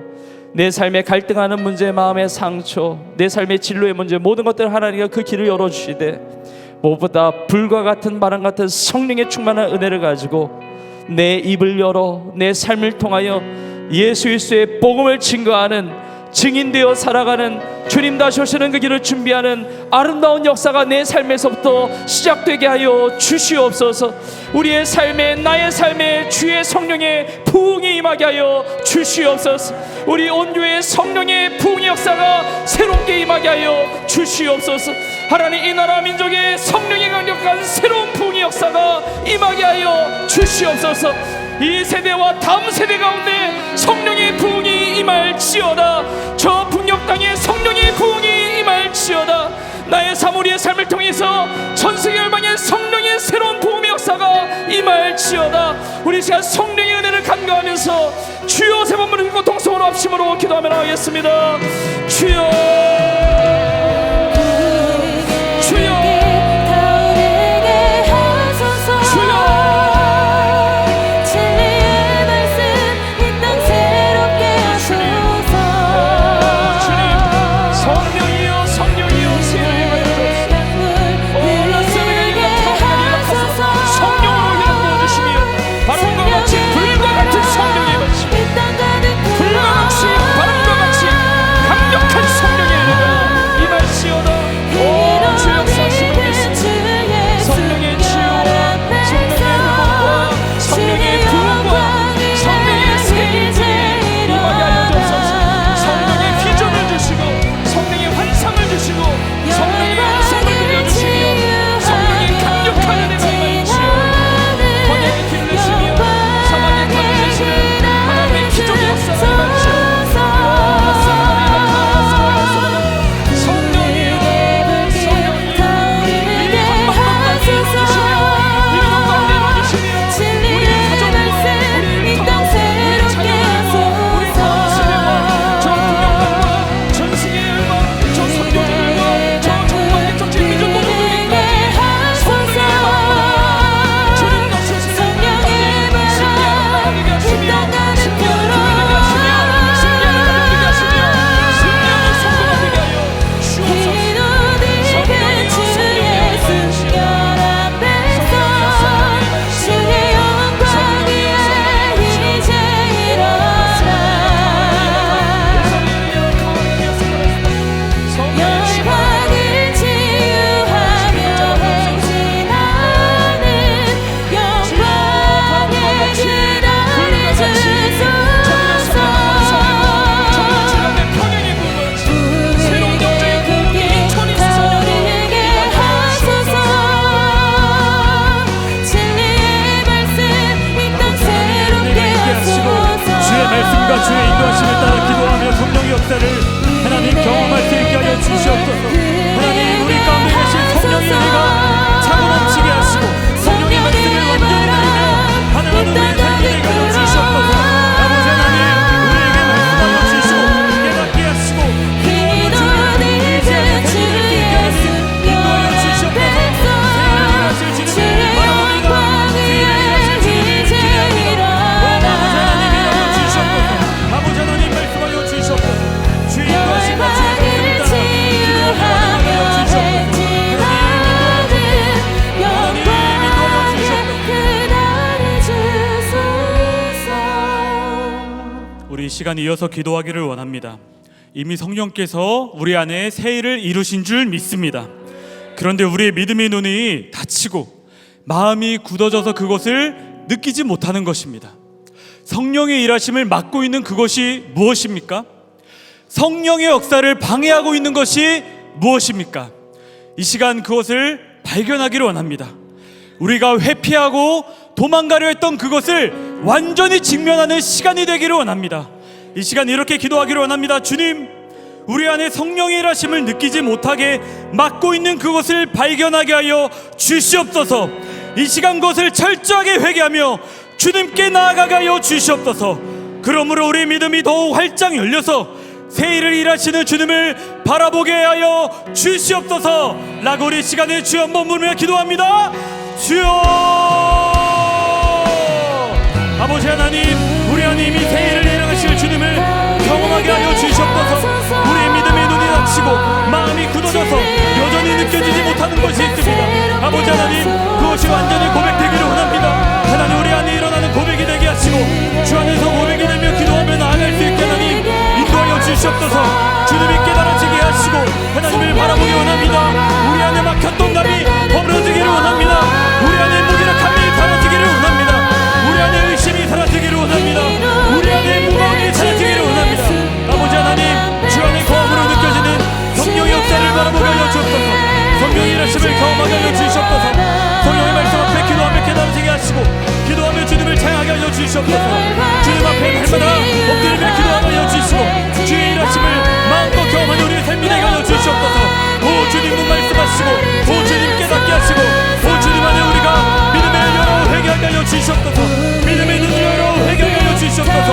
내 삶에 갈등하는 문제, 마음의 상처, 내 삶의 진로의 문제, 모든 것들 하나님과 그 길을 열어주시되 무엇보다 불과 같은 바람 같은 성령의 충만한 은혜를 가지고 내 입을 열어 내 삶을 통하여 예수 그리스도의 복음을 증거하는 증인되어 살아가는 주님 다시 오시는 그 길을 준비하는 아름다운 역사가 내 삶에서부터 시작되게 하여 주시옵소서. 우리의 삶에, 나의 삶에 주의 성령의 부흥이 임하게 하여 주시옵소서. 우리 온 교회의 성령의 부흥의 역사가 새롭게 임하게 하여 주시옵소서. 하나님, 이 나라 민족의 성령의 강력한 새로운 부흥의 역사가 임하게 하여 주시옵소서. 이 세대와 다음 세대 가운데 성령의 부흥이 임할지어다. 저 북녘 땅에 성령의 부흥이 임할지어다. 나의 삶, 우리의 삶을 통해서 전세계 열방의 성령의 새로운 부흥의 역사가 임할지어다. 우리 시간 성령의 은혜를 간구하면서 주여 세 번 부르고 동성으로 합심으로 기도하며 나가겠습니다. 주여, 주여, 타오르게 하소서. 진리의 말씀 이 땅 새롭게 하소서. 성령이여, 성령이여, 세례를 강물 흐르게 하소서. 성령으로 그냥 부어주시며 바람과 같이 불과 같은 성령의 말씀, 이 땅 가득 불과 같이 바람과 같이 강력한 성령의 은혜가 임할지어다. 오 주 역사하시고 계십니다. 성령의 치유, 성령의 회복과 성령의 부흥과 성령의 세임이 임하게 하여 주옵소서. 성령의 비전을 주시고 성령의 환상을 주시고 성령의 음성을 들려주시며 성령의 강력한 은혜가 임할지어다. 번역의 길을 내시며 사막의 강을 내시는 하나님의 기적의 역사가 임할지어다. 주의 인도하심을 따라 기도하며 성령의 역사를 하나님 경험할 수 있게 하여 주시옵소서. 하나님, 우리 가운데 계신 성령의 은혜가 차고 넘치게 하시고 성령의 말씀을 완전히 누리며 하나님 우리의 삶을 가져 시간 이어서 기도하기를 원합니다. 이미 성령께서 우리 안에 새 일을 이루신 줄 믿습니다. 그런데 우리의 믿음의 눈이 닫히고 마음이 굳어져서 그것을 느끼지 못하는 것입니다. 성령의 일하심을 막고 있는 그것이 무엇입니까? 성령의 역사를 방해하고 있는 것이 무엇입니까? 이 시간 그것을 발견하기를 원합니다. 우리가 회피하고 도망가려 했던 그것을 완전히 직면하는 시간이 되기를 원합니다. 이 시간 이렇게 기도하기를 원합니다. 주님, 우리 안에 성령의 일하심을 느끼지 못하게 막고 있는 그것을 발견하게 하여 주시옵소서. 이 시간 그것을 철저하게 회개하며 주님께 나아가게 하여 주시옵소서. 그러므로 우리 믿음이 더욱 활짝 열려서 새 일을 일하시는 주님을 바라보게 하여 주시옵소서 라고 우리 시간에 주여 한번 부르며 기도합니다. 주여, 아버지 하나님, 우리 안에 이미 새 일을 일하실 주님을 경험하게 하여 주시옵소서. 우리의 믿음의 눈이 닫히고 마음이 굳어져서 여전히 느껴지지 못하는 것이 있습니다. 아버지 하나님, 그것이 완전히 고백되기를 원합니다. 하나님, 우리 안에 일어나는 고백이 되게 하시고 주 안에서 고백이 되며 기도하며 나아갈 수 있게 하나님 인도하여 주시옵소서. 주님이 깨달아지게 하시고 하나님을 바라보기 원합니다. 우리 안에 막혔던 담이 허물어지기를 원합니다. 우리 안에 무기력함이 사라지기를 원합니다. 우리 안에 의심이 사라지기를 원합니다. 우리 안에 무거움이 사라지기를 원합니다. 아버지 하나님, 주 안에 거함으로 느껴지는 성령의 역사를 바라보게 하여 주옵소서. 성령의 일하심을 경험하게 하여 주시옵소서. 성령의 말씀 앞에 기도하며 깨달아지게 하시고 기도하며 주님을 찬양하게 하여 주시옵소서. 주님 앞에 날마다 엎드리며 기도하게 하여 주시고 주의 일하심을 마음껏 경험하는 우리의 삶이 되게 하여 주시옵소서. 오 주님, 문 말씀하시고 오 주님 깨닫게 하시고 오 주님 안에 우리가 믿음의 열어 회개하게 하여 주시옵소서. 믿음의 눈을 열어 회개하게 하여 주시옵소서.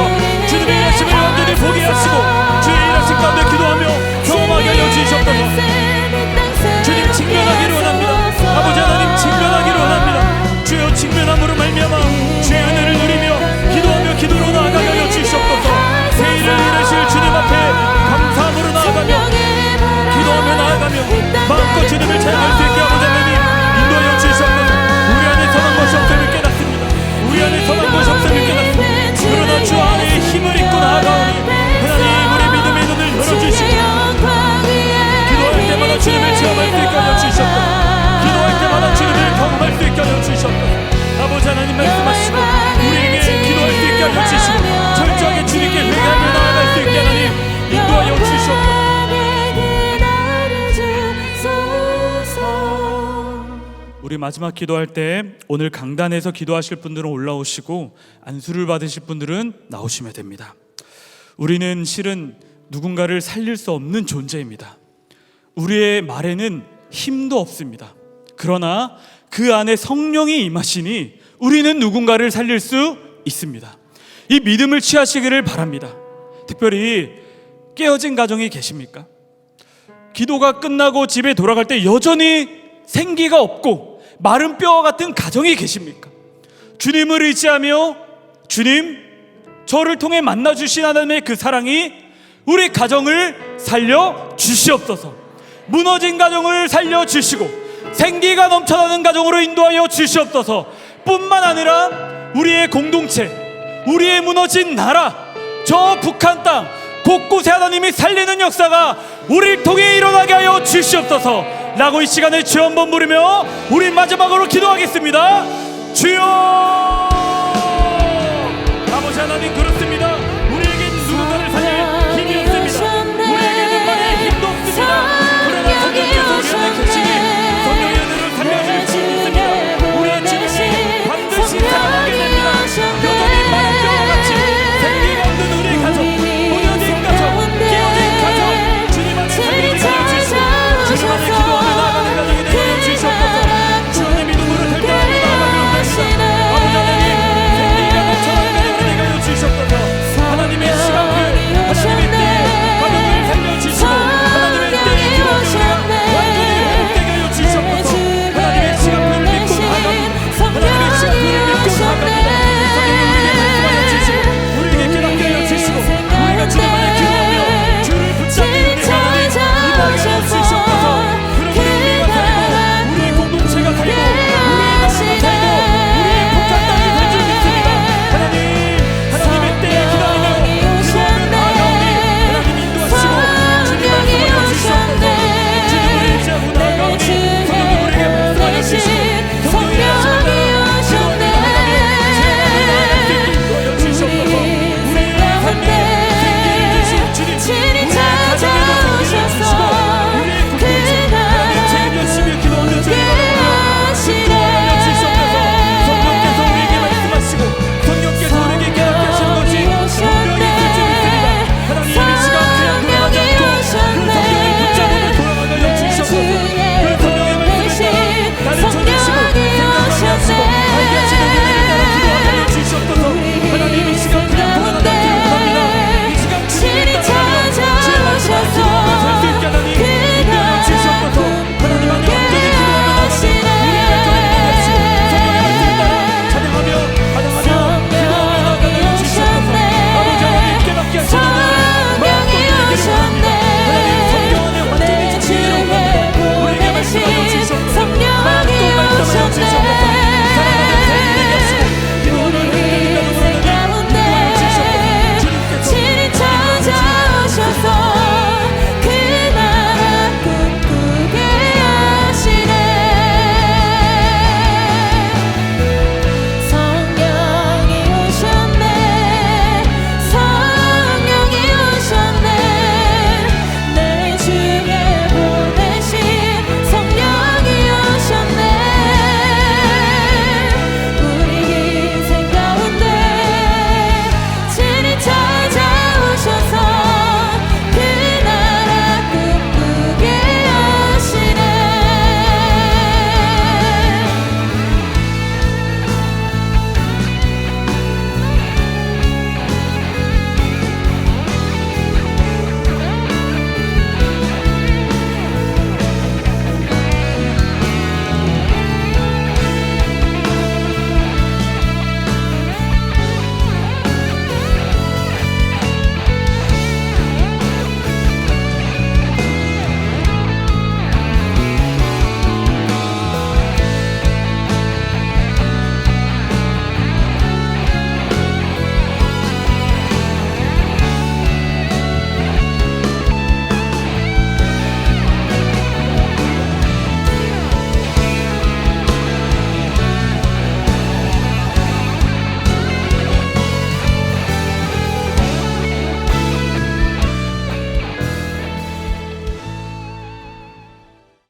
주님의 일하심을 완전히 보게 하시고 주의 일하심 가운데 기도하며 경험하게 하여 주시옵소서. 주님 직면하기를 원합니다. 아버지 하나님, 직면하기를 원합니다. 주여, 직면함으로 말미암아 주의 은혜를 누리며 기도하며 기도로 나아가게 하여 주시옵소서. 새 일을 일하실 주님 앞에 감사함으로 나아가며 기도하며 나아가며 마음껏 주님을 찬양할 수 있게 아버지 하나님 인도하여 주시옵소서. 우리 안에 선한 것이 없음을 깨닫습니다. 우리 안에 선한 것이 없음을 깨닫습니다. 그러나 주 안에 힘을 입고 나아가오니 하나님, 우리 믿음의 눈을 열어주시고 기도할 때마다 주님을 체험할 수 있게 하여 주시옵소서. 기도할 때마다 주님을 경험할 수 있게 하여 주시옵소서. 아버지 하나님, 말씀하시고 우리에게 기도할 수 있게 하여 주시고 철저하게 주님께 회개하며 나아갈 수 있게 하나님 인도하여 주시옵소서. 우리 마지막 기도할 때 오늘 강단에서 기도하실 분들은 올라오시고 안수를 받으실 분들은 나오시면 됩니다. 우리는 실은 누군가를 살릴 수 없는 존재입니다. 우리의 말에는 힘도 없습니다. 그러나 그 안에 성령이 임하시니 우리는 누군가를 살릴 수 있습니다. 이 믿음을 취하시기를 바랍니다. 특별히 깨어진 가정이 계십니까? 기도가 끝나고 집에 돌아갈 때 여전히 생기가 없고 마른 뼈와 같은 가정이 계십니까? 주님을 의지하며 주님, 저를 통해 만나주신 하나님의 그 사랑이 우리 가정을 살려 주시옵소서. 무너진 가정을 살려 주시고 생기가 넘쳐나는 가정으로 인도하여 주시옵소서. 뿐만 아니라 우리의 공동체, 우리의 무너진 나라, 저 북한 땅 곳곳에 하나님이 살리는 역사가 우리를 통해 일어나게 하여 주시옵소서 라고 이 시간에 주여 한번 부르며 우리 마지막으로 기도하겠습니다. 주여, 아버지 하나님,